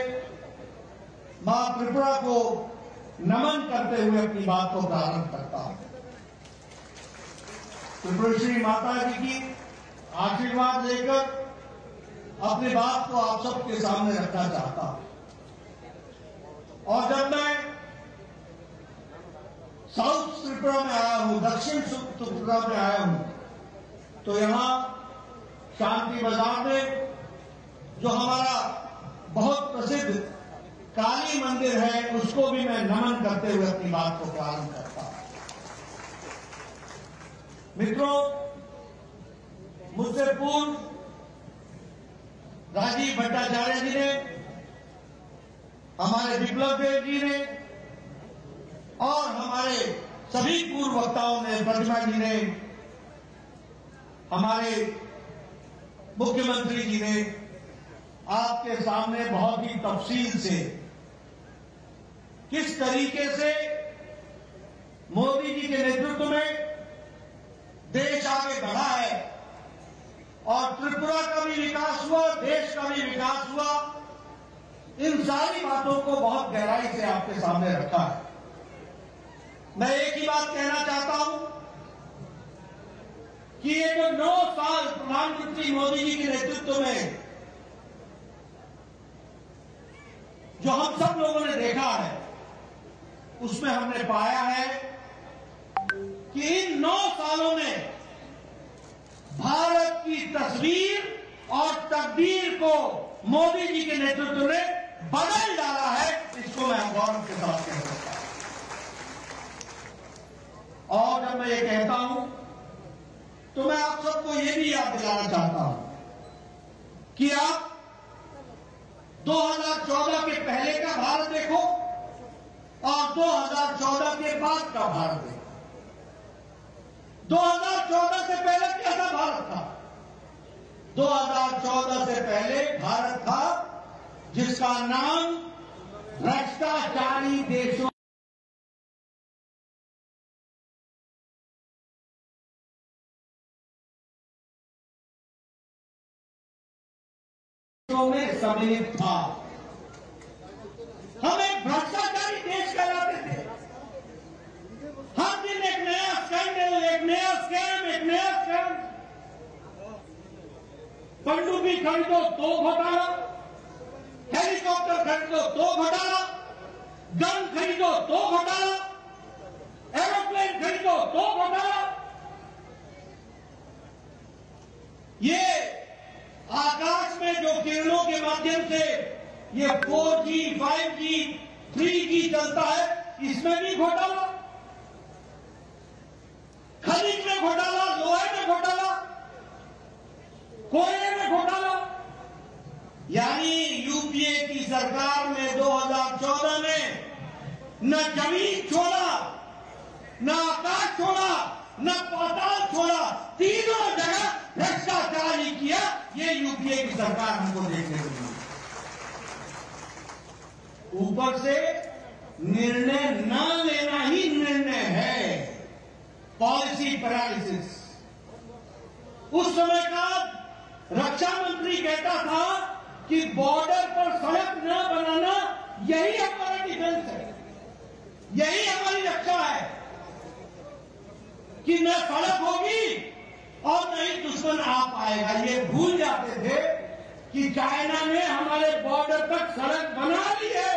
मां त्रिपुरा को नमन करते हुए अपनी बात को प्रारंभ करता हूं। त्रिपुरेश्वरी माता जी की आशीर्वाद लेकर अपनी बात को आप सबके सामने रखना चाहता हूं। और जब मैं साउथ त्रिपुरा में आया हूं, दक्षिण त्रिपुरा में आया हूं, तो यहां शांति बाजार में जो हमारा बहुत प्रसिद्ध काली मंदिर है, उसको भी मैं नमन करते हुए अपनी बात को प्रारंभ करता हूं। मित्रों, मुझसे पूर्व राजीव भट्टाचार्य जी ने, हमारे विप्लव देव जी ने और हमारे सभी पूर्व वक्ताओं ने, प्रतिमा जी ने, हमारे मुख्यमंत्री जी ने आपके सामने बहुत ही तफसील से किस तरीके से मोदी जी के नेतृत्व में देश आगे बढ़ा है और त्रिपुरा का भी विकास हुआ, देश का भी विकास हुआ इन सारी बातों को बहुत गहराई से आपके सामने रखा है। मैं एक ही बात कहना चाहता हूं कि ये जो 9 साल प्रधानमंत्री मोदी जी के नेतृत्व में जो हम सब लोगों ने देखा है, उसमें हमने पाया है कि इन 9 सालों में भारत की तस्वीर और तकदीर को मोदी जी के नेतृत्व ने बदल डाला है। इसको मैं गौरव के साथ कह सकता हूं। और जब मैं ये कहता हूं तो मैं आप सबको ये भी याद दिलाना चाहता हूं कि आप 2014 के पहले का भारत देखो और 2014 के बाद का भारत देखो। 2014 से पहले कैसा भारत था? 2014 से पहले भारत था जिसका नाम भ्रष्टाचारी देशों में सम्मिलित था। हम एक भ्रष्टाचारी देश कहलाते थे। हर दिन एक नया स्कैंडल, एक नया स्कैम, एक नया स्कैम। पनडुब्बी खरीदो तो घोटाला, हेलीकॉप्टर खरीदो तो घोटाला, गन खरीदो तो घोटाला, एरोप्लेन खरीदो तो घोटाला। ये आकाश में जो किरणों के माध्यम से ये 4G, 5G, 3G चलता है, इसमें भी घोटाला। खनिज में घोटाला, लोहे में घोटाला, कोयले में घोटाला। यानी यूपीए की सरकार में 2014 में न जमीन छोड़ा, न आकाश छोड़ा, न पाताल छोड़ा, तीनों जगह भ्रष्टाचार ही किया। ये यूपीए की सरकार हमको देखने को मिली। ऊपर से निर्णय न लेना ही निर्णय है, पॉलिसी पैरालिसिस। उस समय का रक्षा मंत्री कहता था कि बॉर्डर पर सड़क न बनाना यही हमारा डिफेंस है, यही हमारी रक्षा है कि न सड़क होगी और न ही दुश्मन आ पाएगा। ये भूल जाते थे कि चाइना ने हमारे बॉर्डर तक सड़क बना ली है,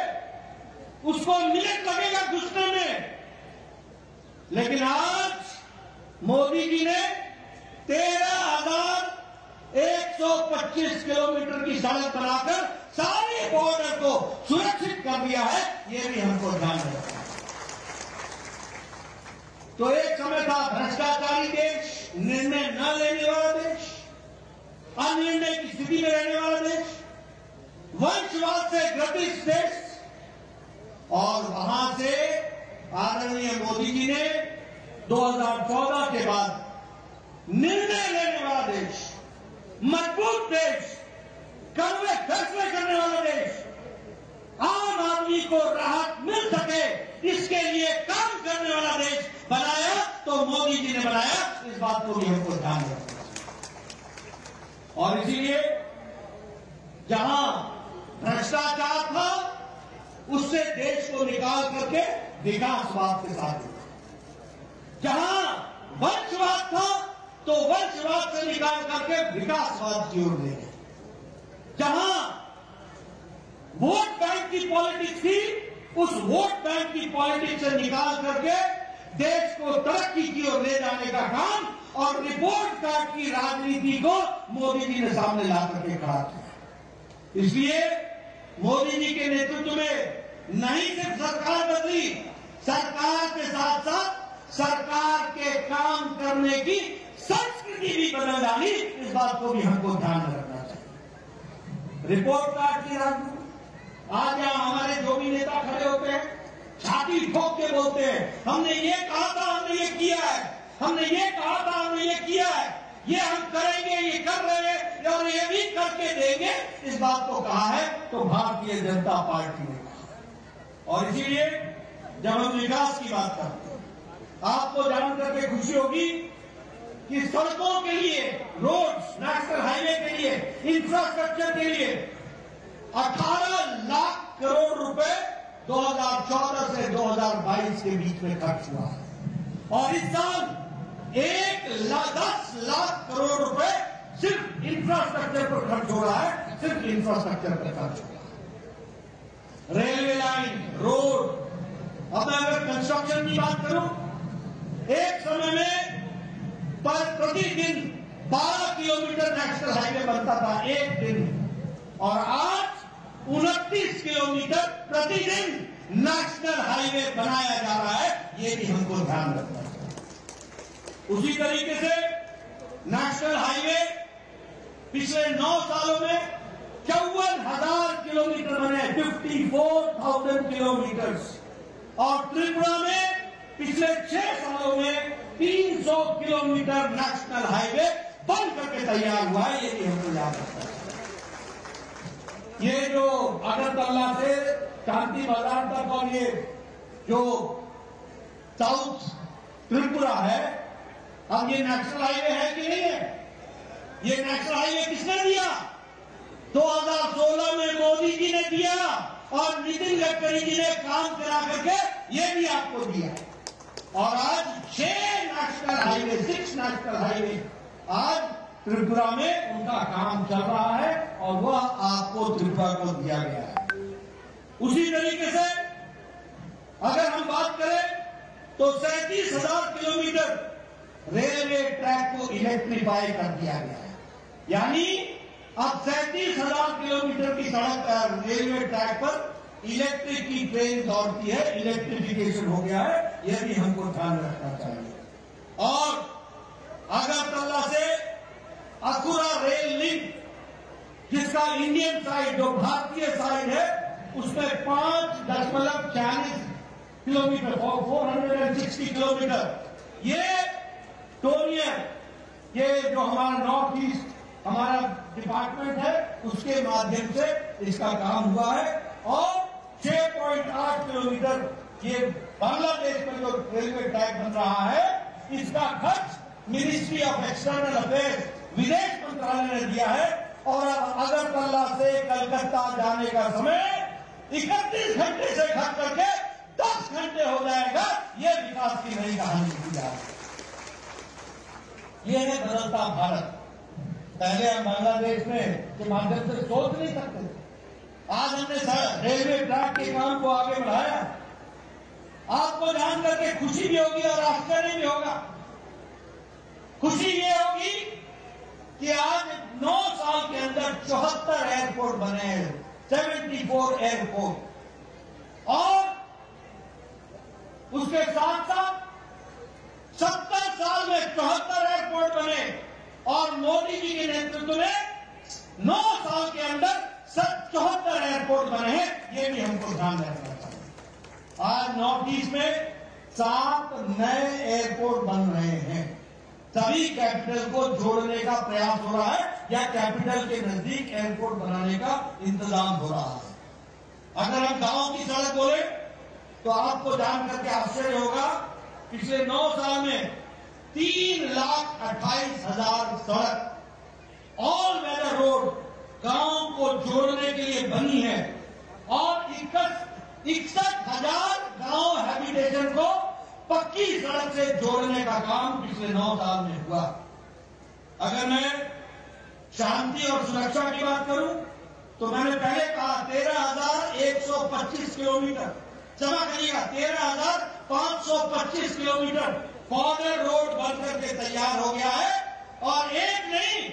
उसको मिनट लगेगा घुसने में। लेकिन आज मोदी जी ने 13,125 किलोमीटर की सड़क बनाकर सारे बॉर्डर को सुरक्षित कर दिया है। ये भी हमको ध्यान रखना है। तो एक समय था भ्रष्टाचारी देश, निर्णय न लेने वाला देश, अनिर्णय की स्थिति में रहने वाला देश, वंशवाद से ग्रसित देश। और वहां से आदरणीय मोदी जी ने 2014 के बाद निर्णय लेने वाला देश, मजबूत देश, कड़वे फैसले करने वाला देश, आम आदमी को राहत मिल सके इसके लिए काम करने वाला देश बनाया। तो मोदी जी ने बनाया, इस बात को भी हमको ध्यान रखना चाहिए। और इसीलिए जहां भ्रष्टाचार था उससे देश को निकाल करके विकासवाद के साथ जोड़ा। जहां वंशवाद था तो वंशवाद से निकाल करके विकासवाद की ओर ले गए। जहां वोट बैंक की पॉलिटिक्स थी, उस वोट बैंक की पॉलिटिक्स से निकाल करके देश को तरक्की की ओर ले जाने का काम और रिपोर्ट कार्ड की राजनीति को मोदी जी ने सामने ला करके खड़ा किया। इसलिए मोदी जी के नेतृत्व में नहीं सिर्फ सरकार बदली, सरकार के साथ साथ सरकार के काम करने की संस्कृति भी बदल डाली। इस बात को भी हमको ध्यान में रखना चाहिए। रिपोर्ट कार्ड की राजनीति, आज यहां हमारे जो भी नेता खड़े होते हैं, छाती ठोक के बोलते हैं, हमने ये कहा था, हमने ये किया है, हमने ये कहा था, हमने ये किया है, ये हम करेंगे, ये कर रहे हैं और ये भी करके देंगे। इस बात को कहा है तो भारतीय जनता पार्टी ने कहा। और इसीलिए जब हम विकास की बात करते हैं, आपको जान करके खुशी होगी कि सड़कों के लिए, रोड्स, नेशनल हाईवे के लिए, इंफ्रास्ट्रक्चर के लिए 18 लाख करोड़ रुपए 2014 से 2022 के बीच में खर्च हुआ है और इस साल 10 लाख करोड़ रुपए सिर्फ इंफ्रास्ट्रक्चर पर खर्च हो रहा है, सिर्फ इंफ्रास्ट्रक्चर पर खर्च हो रहा है। रेलवे लाइन, रोड, अब मैं अगर कंस्ट्रक्शन की बात करूं, एक समय में प्रतिदिन 12 किलोमीटर नेशनल हाईवे बनता था एक दिन, और आज 29 किलोमीटर प्रतिदिन नेशनल हाईवे बनाया जा रहा है। ये भी हमको ध्यान रखना चाहिए। उसी तरीके से नेशनल हाईवे पिछले 9 सालों में 54,000 किलोमीटर बने, 54,000 किलोमीटर, और त्रिपुरा में पिछले 6 सालों में 300 किलोमीटर नेशनल हाईवे बन करके तैयार हुआ है। ये भी हमको याद रखना है। ये जो अगरतला से शांति बाजार तक और ये जो साउथ त्रिपुरा है, अब ये नेशनल हाईवे है कि नहीं है? ये नेशनल हाईवे किसने दिया? 2016 में मोदी जी ने दिया और नितिन गडकरी जी ने काम करा करके ये भी आपको दिया, और आज 6 नेशनल हाईवे आज त्रिपुरा में उनका काम चल रहा है और वह आपको त्रिपुरा को दिया गया है। उसी तरीके से अगर हम बात करें तो 37,000 किलोमीटर रेलवे ट्रैक को इलेक्ट्रीफाई कर दिया गया है, यानी अब 37,000 किलोमीटर की सड़क रेलवे ट्रैक पर इलेक्ट्रिक की ट्रेन दौड़ती है, इलेक्ट्रिफिकेशन हो गया है। यह भी हमको ध्यान रखना चाहिए। और अगरतला से अकुरा रेल लिंक, जिसका इंडियन साइड जो भारतीय साइड है उसमें 5.40 किलोमीटर 460 किलोमीटर ये टोनियर, ये जो हमारा नॉर्थ ईस्ट हमारा डिपार्टमेंट है उसके माध्यम से इसका काम हुआ है, और 6.8 किलोमीटर ये बांग्लादेश में जो रेलवे ट्रैक बन रहा है इसका खर्च मिनिस्ट्री ऑफ एक्सटर्नल अफेयर्स, विदेश मंत्रालय ने दिया है। और अगरतला से कलकत्ता जाने का समय 31 घंटे से घट करके 10 घंटे हो जाएगा। ये विकास की नई कहानी की जा रही है। ये है बदलता भारत। पहले हम बांग्लादेश में के माध्यम से सोच नहीं सकते थे, आज हमने रेलवे ट्रैक के काम को आगे बढ़ाया। आपको जान करके खुशी भी होगी और आश्चर्य भी होगा। खुशी ये होगी कि आज 9 साल के अंदर 74 एयरपोर्ट बने हैं, 74 एयरपोर्ट, और उसके साथ साथ 70 साल में 74 एयरपोर्ट बने, और मोदी जी के नेतृत्व में 9 साल के अंदर 74 एयरपोर्ट बने हैं। ये भी हमको ध्यान रखना चाहिए। आज नॉर्थ ईस्ट में 7 नए एयरपोर्ट बन रहे हैं। सभी कैपिटल को जोड़ने का प्रयास हो रहा है या कैपिटल के नजदीक एयरपोर्ट बनाने का इंतजाम हो रहा है। अगर हम गांव की सड़क बोले तो आपको जान करके आश्चर्य होगा, पिछले 9 साल में 3,28,000 सड़क ऑल वेदर रोड गांव को जोड़ने के लिए बनी है, और 61,000 गांव हैबिटेशन को पक्की सड़क से जोड़ने का काम पिछले 9 साल में हुआ। अगर मैं शांति और सुरक्षा की बात करूं तो मैंने पहले कहा 13,125 किलोमीटर, क्षमा करिएगा 13,525 किलोमीटर बॉर्डर रोड बनकर के तैयार हो गया है, और एक नहीं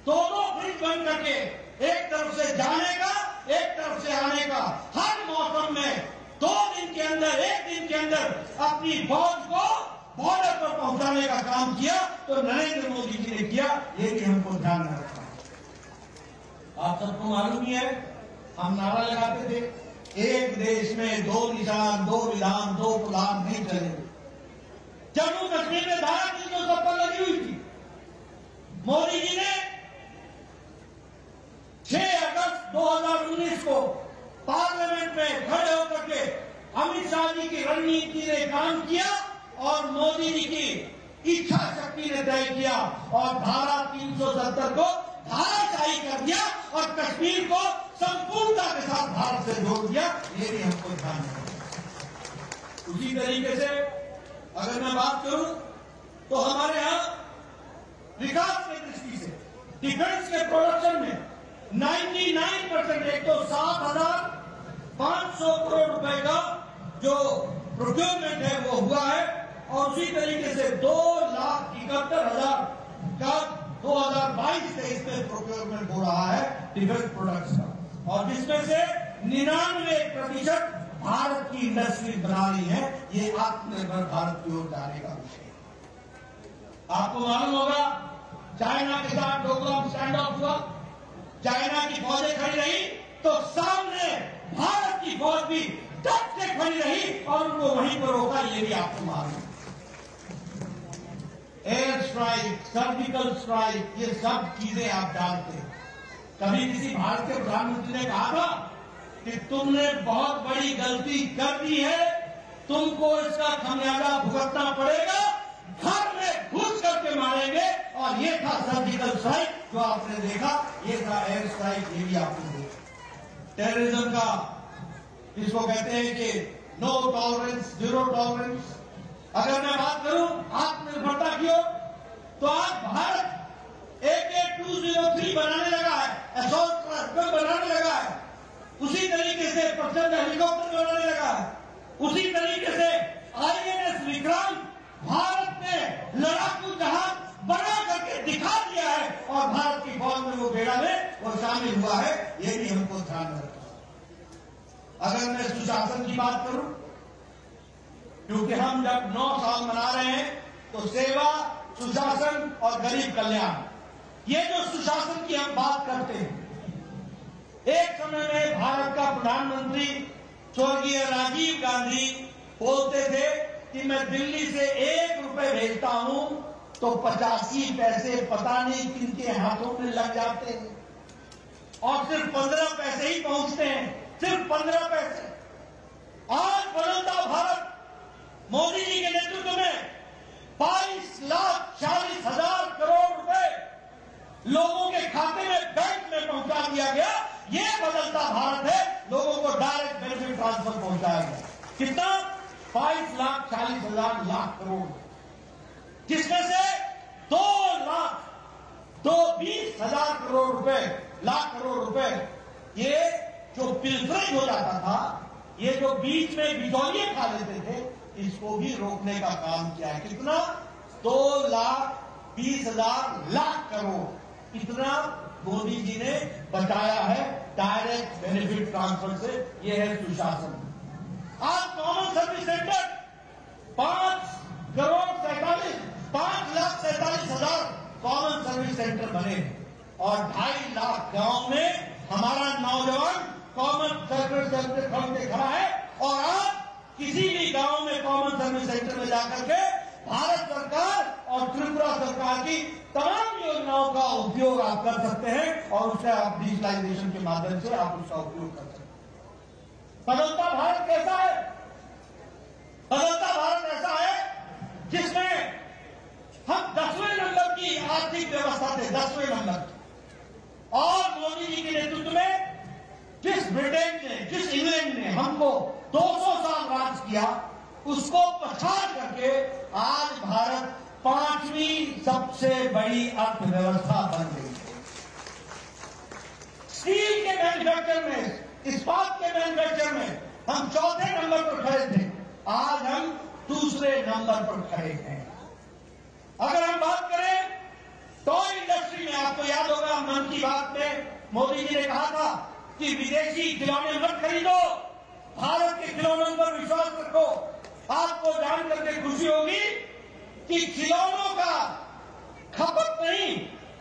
2 ब्रिज बन करके एक तरफ से जाने का एक तरफ से आने का, हर मौसम में 2 दिन के अंदर 1 दिन के अंदर अपनी फौज को बॉर्डर पर पहुंचाने का काम किया। तो नरेंद्र मोदी जी ने किया, ये भी हमको ध्यान में रखना है। आप सबको मालूम ही है, हम नारा लगाते थे एक देश में 2 निशान 2 विधान 2 प्रधान नहीं चलेंगे। जम्मू कश्मीर में धारा 370 लगी हुई थी। मोदी जी ने 6 अगस्त 2019 को पार्लियामेंट में खड़े होकर के अमित शाह जी की रणनीति ने काम किया और मोदी जी की इच्छा शक्ति ने तय किया और धारा 370 को धाराशाही कर दिया और कश्मीर को संपूर्णता के साथ भारत से जोड़ दिया, ये भी हमको ध्यान रखना। उसी तरीके से अगर मैं बात करूं तो हमारे यहां विकास की दृष्टि से डिफेंस के प्रोडक्शन में 99% एक तो 7,500 करोड़ रुपए का जो प्रोक्योरमेंट है वो हुआ है, और उसी तरीके से 2,71,000 का 2022-23 में प्रोक्योरमेंट हो रहा है डिफेंस प्रोडक्ट्स का, और जिसमें से 99% भारत की इंडस्ट्री बनानी है। ये आत्मनिर्भर भारत की ओर जाने का विषय है। आपको मालूम होगा चाइना के साथ डोकलाम स्टैंड ऑफ हुआ, चाइना की फौजें खड़ी रही तो सामने भारत की फौज भी डट के खड़ी रही और उनको वहीं पर रोका, ये भी आपको मालूम है। एयर स्ट्राइक, सर्जिकल स्ट्राइक, ये सब चीजें आप जानते हैं। कभी किसी भारत के प्रधानमंत्री ने कहा था कि तुमने बहुत बड़ी गलती कर दी है, तुमको इसका खमियाजा भुगतना पड़ेगा, घर में घुस करके मारेंगे, और ये था सर्जिकल स्ट्राइक जो आपने देखा, ये था एयर स्ट्राइक, ये भी आपने देखा। टेररिज्म का जिसको कहते हैं कि नो टॉलरेंस, जीरो टॉलरेंस। अगर मैं बात करूं आत्मनिर्भरता की ओर, तो आज भारत AK-203 बनाने लगा है, असॉल्ट राइफल बनाने लगा है, उसी तरीके से प्रचंड हेलीकॉप्टर बनाने लगा है, उसी तरीके से INS विक्रांत भारत ने लड़ाकू जहाज बना करके दिखा दिया है, और भारत की फौज में वो बेड़ा में वो शामिल हुआ है, ये भी हमको ध्यान में रखना। अगर मैं सुशासन की बात करूं, क्योंकि हम जब 9 साल मना रहे हैं तो सेवा, सुशासन और गरीब कल्याण, ये जो सुशासन की हम बात करते हैं, एक समय में भारत का प्रधानमंत्री स्वर्गीय राजीव गांधी बोलते थे कि मैं दिल्ली से 1 रुपए भेजता हूं तो 85 पैसे पता नहीं किनके हाथों में लग जाते हैं, और सिर्फ 15 पैसे ही पहुंचते हैं, सिर्फ 15 पैसे। आज बदलता भारत मोदी जी के नेतृत्व में 22,40,000 करोड़ रुपए लोगों के खाते में, बैंक में पहुंचा दिया गया। ये बदलता भारत है, लोगों को डायरेक्ट बेनिफिट ट्रांसफर पहुंचाया गया। कितना? 22,40,000 लाख करोड़, जिसमें से 2,20,000 करोड़ रुपए, लाख करोड़ रुपए, ये जो पिलफरेज हो जाता था, ये जो बीच में बिचौलिए खा लेते थे, इसको भी रोकने का काम किया है। कितना? 2,20,000 लाख करोड़, इतना मोदी जी ने बचाया है डायरेक्ट बेनिफिट ट्रांसफर से। ये है सुशासन। आज common service centre 5,47,000 common service centre बने, और 2.5 लाख गांव में हमारा नौजवान कॉमन सर्विस सेंटर खोल के खड़ा है, और आज किसी भी गांव में कॉमन सर्विस सेंटर में जाकर के भारत सरकार और त्रिपुरा सरकार की तमाम योजनाओं का उपयोग आप कर सकते हैं, और उससे आप डिजिटलाइजेशन के माध्यम से आप उसका उपयोग कर सकते हैं। बदलता भारत कैसा है? बदलता भारत ऐसा है जिसमें हम 10वें नंबर की आर्थिक व्यवस्था थे, 10वें नंबर, और मोदी जी के नेतृत्व में जिस ब्रिटेन ने, जिस इंग्लैंड ने हमको 200 साल राज किया, उसको पछाड़ करके आज भारत 5वीं सबसे बड़ी अर्थव्यवस्था बन गई है। स्टील के मैन्युफैक्चर में, इस्पात के मैन्युफैक्चर में हम 4थे नंबर पर खड़े थे, आज हम 2रे नंबर पर खड़े हैं। अगर हम बात करें टॉय इंडस्ट्री में, आपको याद होगा मन की बात में मोदी जी ने कहा था कि विदेशी खिलौने मत खरीदो, भारत के खिलौनों पर विश्वास रखो। आपको जान करके खुशी होगी कि खिलौनों का खपत नहीं,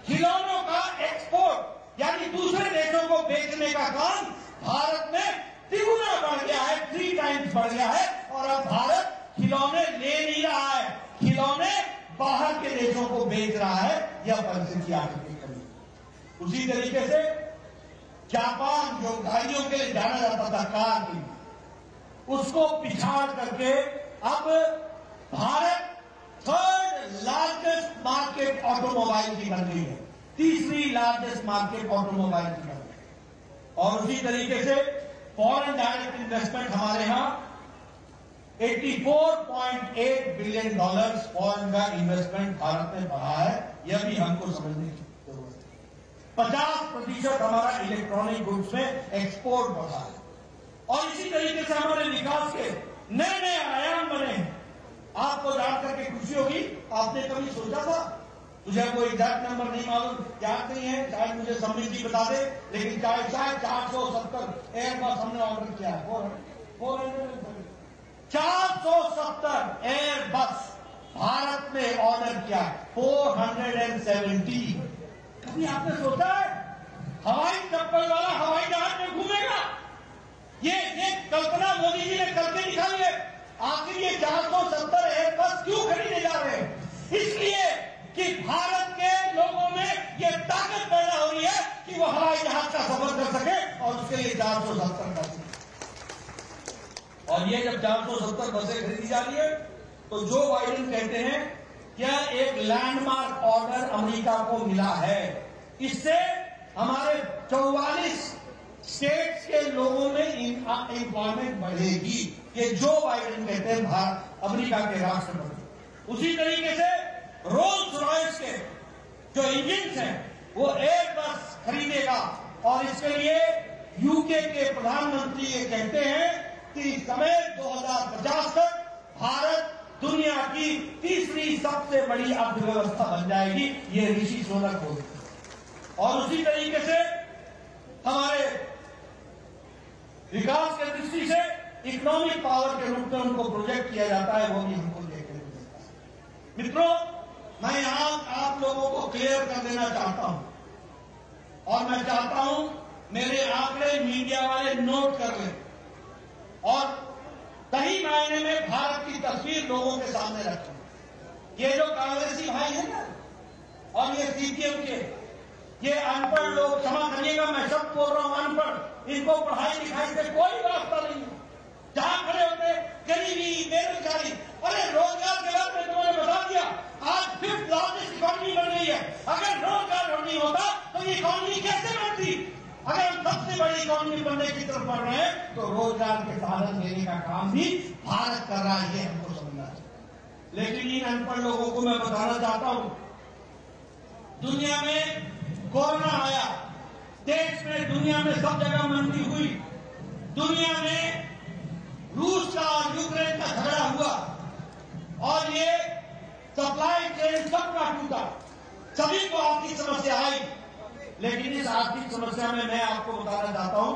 खिलौनों का एक्सपोर्ट यानी दूसरे देशों को बेचने का काम भारत में तिगुना बढ़ गया है, 3 टाइम्स बढ़ गया है, और अब भारत खिलौने ले नहीं रहा है, खिलौने बाहर के देशों को बेच रहा है, यह परिस्थिति आगे की कमी। उसी तरीके से जापान जो गाड़ियों के लिए जाना जाता था कार के लिए, उसको पिछाड़ करके अब Bharat 3rd largest market automobile की बन गई है, 3री लार्जेस्ट मार्केट ऑटोमोबाइल की बन गई। और उसी तरीके से फॉरेन डायरेक्ट इन्वेस्टमेंट हमारे यहाँ $84.8 बिलियन फॉरेन का इन्वेस्टमेंट भारत में बढ़ा है। यह भी हमको समझने की जरूरत है। 50% हमारा इलेक्ट्रॉनिक गुड्स में एक्सपोर्ट बढ़ा है और इसी तरीके से हमारे विकास के नए नए आयाम बने हैं। आपको जान करके खुशी होगी, आपने कभी सोचा था? मुझे कोई एग्जैक्ट नंबर नहीं मालूम, याद नहीं है, शायद मुझे समृद्धि बता दे, लेकिन शायद 470 एयरबस हमने ऑर्डर किया है। 470 एयरबस भारत में ऑर्डर किया है। 470। कभी आपने सोचा है हवाई चप्पल वाला हवाई जहाज में घूमेगा? ये कल्पना मोदी जी ने करके दिखाई है। आखिर ये 470 एयरबस क्यों खरीदे जा रहे हैं? इसलिए कि भारत के लोगों में ये ताकत पैदा हो रही है कि वो हवाई जहाज का सफर कर सके और उसके लिए 470 बसें। और ये जब 470 बसें खरीदी जा रही है तो जो बाइडेन कहते हैं क्या एक लैंडमार्क ऑर्डर अमेरिका को मिला है। इससे हमारे 44 स्टेट्स के लोगों में एम्प्लॉयमेंट बढ़ेगी। ये जो बाइडेन कहते हैं अमेरिका के राष्ट्रपति। उसी तरीके से रोल्स रॉयस के जो इंजिन हैं वो एयरबस खरीदेगा और इसके लिए यूके के प्रधानमंत्री ये कहते हैं कि समय 2050 तक भारत दुनिया की तीसरी सबसे बड़ी अर्थव्यवस्था बन जाएगी। ये ऋषि सुनक बोलते हैं। और उसी तरीके से हमारे विकास के दृष्टि से इकोनॉमिक पावर के रूप में उनको प्रोजेक्ट किया जाता है, वो भी हमको देखने को मिलता है। मित्रों, मैं यहां आप लोगों को क्लियर कर देना चाहता हूं और मैं चाहता हूं मेरे आंकड़े मीडिया वाले नोट कर लें और सही मायने में भारत की तस्वीर लोगों के सामने रखें। ये जो कांग्रेसी भाई है ना और ये सीपीएम के ये अनपढ़ लोग, क्षमा करिएगा मैं सब बोल रहा हूं अनपढ़, इनको पढ़ाई लिखाई से कोई रास्ता नहीं है। जहां खड़े होते गरीबी, बेरोजगारी, अरे रोजगार के बारे में तुमने बता दिया। आज 5th लार्जेस्ट इकोनॉमी बन गई है। अगर रोजगार नहीं होता तो ये इकोनॉमी कैसे बनती? अगर हम सबसे बड़ी इकोनॉमी बनने की तरफ बढ़ रहे हैं तो रोजगार के साधन देने का काम भी भारत कर रहा है, ये हमको समझना चाहिए। लेकिन इन अनपढ़ लोगों को मैं बताना चाहता हूं, दुनिया में कोरोना आया, देश में दुनिया में सब जगह मंदी हुई, दुनिया में रूस का और यूक्रेन का झगड़ा हुआ और ये सप्लाई चेन सबका टूटा, सभी को आर्थिक समस्या आई। लेकिन इस आर्थिक समस्या में मैं आपको बताना चाहता हूं,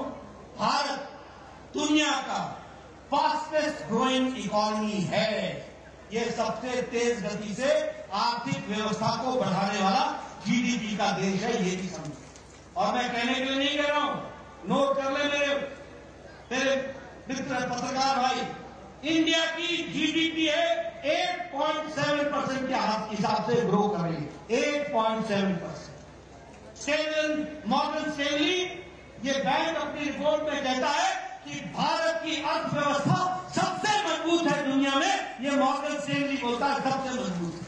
भारत दुनिया का फास्टेस्ट ग्रोइंग इकोनॉमी है। ये सबसे तेज गति से आर्थिक व्यवस्था को बढ़ाने वाला जीडीपी का देश है, ये भी समझो। और मैं कहने के लिए नहीं कह रहा हूं, नोट कर ले मेरे मित्र पत्रकार भाई, इंडिया की जीडीपी है 8.7% के हिसाब से ग्रो कर रही है। 8.7%। मॉर्गन स्टैनली ये बैंक अपनी रिपोर्ट में कहता है कि भारत की अर्थव्यवस्था सबसे मजबूत है दुनिया में। ये मॉर्गन स्टैनली बोलता है सबसे मजबूत है।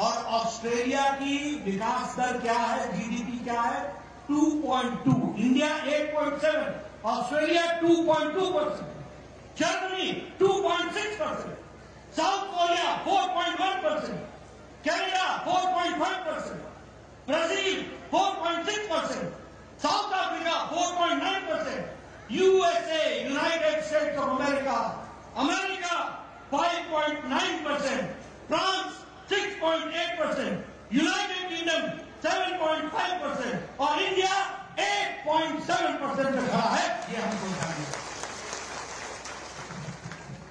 और ऑस्ट्रेलिया की विकास दर क्या है, जीडीपी क्या है? 2.2, India 8.7, Australia 2.2%, Germany 2.6%, south Korea 4.1%, Canada 4.5%, Brazil 4.6%, south Africa 4.9%, USA United states of America 5.9%, France 6.8%, United kingdom 7.5% और इंडिया 8.7% में खड़ा है। ये हमको जानना है।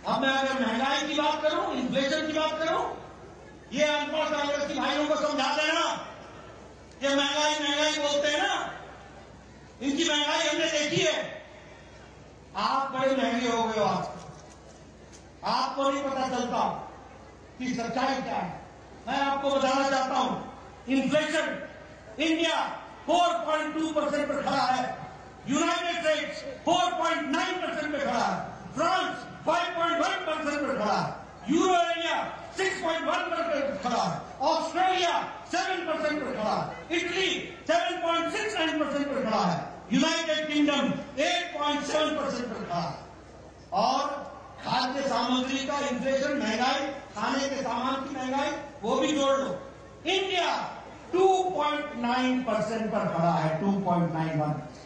अब मैं अगर महंगाई की बात करूं, इन्फ्लेशन की बात करूं, ये अनपढ़ कांग्रेसी भाइयों को समझा देना कि महंगाई बोलते हैं ना, इनकी महंगाई हमने देखी है। आप बड़े महंगे हो गए हो आज, आपको नहीं पता चलता कि सच्चाई क्या है। मैं आपको बताना चाहता हूं, इन्फ्लेशन इंडिया 4.2% पर खड़ा है, यूनाइटेड स्टेट्स 4.9% पे खड़ा है, फ्रांस 5.1% पर खड़ा है, यूरो एरिया 6.1% पर खड़ा है, ऑस्ट्रेलिया 7% पर खड़ा है, इटली 7.69% पर खड़ा है, यूनाइटेड किंगडम 8.7% पर खड़ा है। और खाद्य सामग्री का इन्फ्लेशन, महंगाई, खाने के सामान की महंगाई, वो भी जोड़ लो, इंडिया 2.9% पर खड़ा है, 2.91%।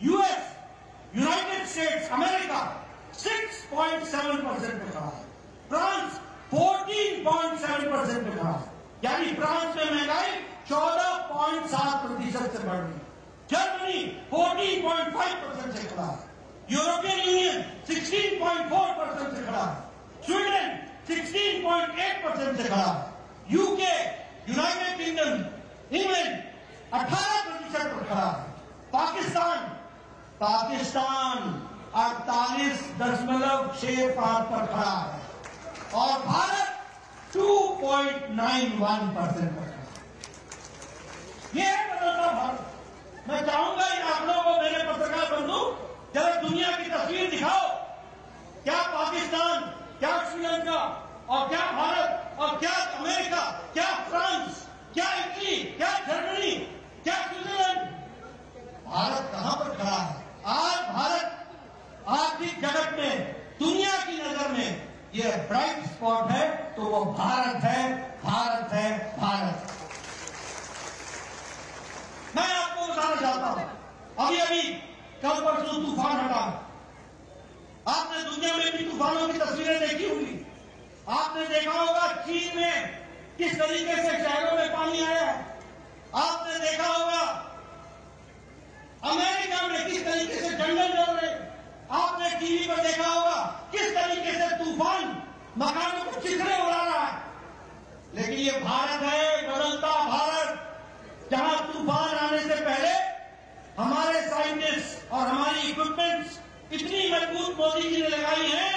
यूएस, यूनाइटेड स्टेट्स अमेरिका 6.7% पे खड़ा है। फ्रांस 14.7% पे खड़ा है, यानी फ्रांस में महंगाई 14.7% से बढ़ रही है। जर्मनी 14.5% से खड़ा है। यूरोपियन यूनियन 16.4% से खड़ा है। स्वीडन 16.8% से खड़ा है। यूके, यूनाइटेड किंगडम, इंग्लैंड 18% पर खड़ा है। पाकिस्तान 48.65% पर खड़ा है। और भारत 2.91% पर खड़ा है। ये है बदलता भारत। मैं चाहूंगा इन आंकड़ों को मेरे पत्रकार बंधु जरा दुनिया की तस्वीर दिखाओ। क्या पाकिस्तान, क्या श्रीलंका, और क्या भारत, और क्या अमेरिका, क्या फ्रांस, क्या इटली, क्या जर्मनी, क्या स्विट्जरलैंड, भारत कहां पर खड़ा है? आज भारत आर्थिक जगत में, दुनिया की नजर में यह ब्राइट स्पॉट है, तो वो भारत है, भारत है, भारत। मैं आपको बताना चाहता हूं, अभी अभी कल परसों तूफान हटा। आपने दुनिया में भी तूफानों की तस्वीरें देखी होंगी। आपने देखा होगा चीन में किस तरीके से शहरों में पानी आया है। आपने देखा होगा अमेरिका में किस तरीके से जंगल जल रहे। आपने टीवी पर देखा होगा किस तरीके से तूफान मकानों को चिथड़े उड़ा रहा है। लेकिन ये भारत है, बदलता भारत, जहां तूफान आने से पहले हमारे साइंटिस्ट और हमारी इक्विपमेंट्स इतनी मजबूत मोदी जी ने लगाई है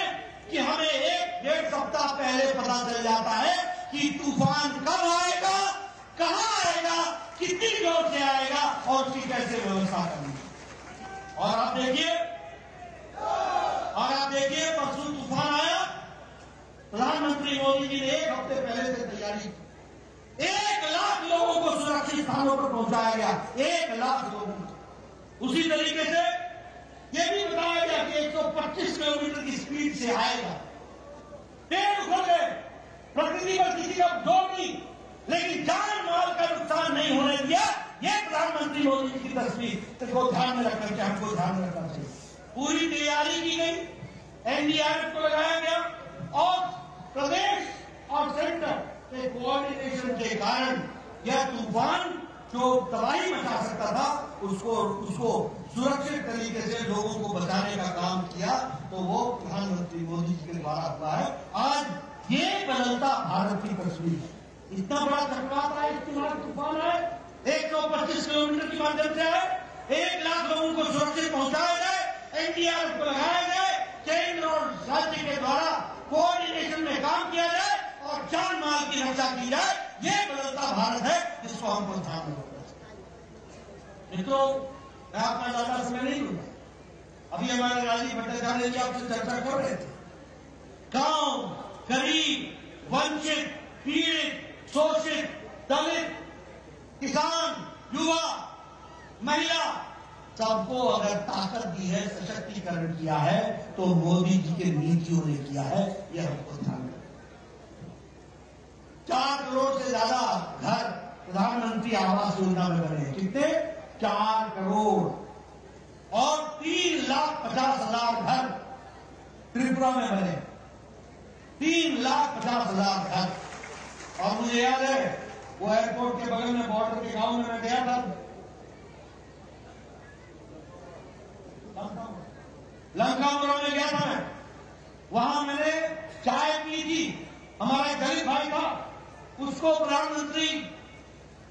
कि हमें 1-1.5 सप्ताह पहले पता चल जाता है कि तूफान कब आएगा, कहां आएगा, कितनी जोर से आएगा और उसकी कैसे व्यवस्था करनी है। और आप देखिए परसों तूफान आया, प्रधानमंत्री मोदी जी ने 1 हफ्ते पहले से तैयारी की। 1 लाख लोगों को सुरक्षित स्थानों पर पहुंचाया गया, 1 लाख लोगों को। उसी तरीके से यह भी बताया गया कि 125 किलोमीटर की स्पीड से आएगा। पेड़ उखड़ गए, प्रकृति पर किसी का जोर नहीं, लेकिन जान माल का नुकसान नहीं होने दिया। ये प्रधानमंत्री मोदी जी की तस्वीर को ध्यान में रखकर के हमको ध्यान में रखना चाहिए। पूरी तैयारी की गई, एनडीआरएफ को लगाया गया और प्रदेश और सेंटर के कोऑर्डिनेशन के कारण यह तूफान जो तबाही मचा सकता था उसको सुरक्षित तरीके से लोगों को बचाने का काम किया, तो वो प्रधानमंत्री मोदी जी के द्वारा हुआ है। आज ये बदलता भारत की तस्वीर है। इतना बड़ा चक्रवात आए, इतना तूफान आए, 125 किलोमीटर की माध्यम से आए, 1 लाख लोगों को सुरक्षित पहुंचाया जाए, एनडीआरएफ को लगाया जाए, केंद्र और राज्य के द्वारा कोऑर्डिनेशन में काम किया जाए और जान माल की रक्षा की जाए। ये बदलता भारत है जिसको हमको ध्यान में रखना चाहिए। मित्रों, मैं आपका ज्यादा समय नहीं लूंगा। अभी हमारे राजीव भट्टाचार्य जी आपसे चर्चा कर रहे थे। गांव, गरीब, वंचित, पीड़ित, शोषित, दलित, किसान, युवा, महिला, सबको अगर ताकत दी है, सशक्तिकरण किया है, तो मोदी जी के नीतियों ने किया है। यह हमको ध्यान रखना। 4 करोड़ से ज्यादा घर प्रधानमंत्री आवास योजना में बने। कितने? 4 करोड़। और 3,50,000 घर त्रिपुरा में बने। 3,50,000 घर। और मुझे याद है वो एयरपोर्ट के बगल में बॉर्डर के गांव में मैं गया था, लंकापुरा में गया था मैं। वहां मैंने चाय पी थी। हमारा एक गरीब भाई था, उसको प्रधानमंत्री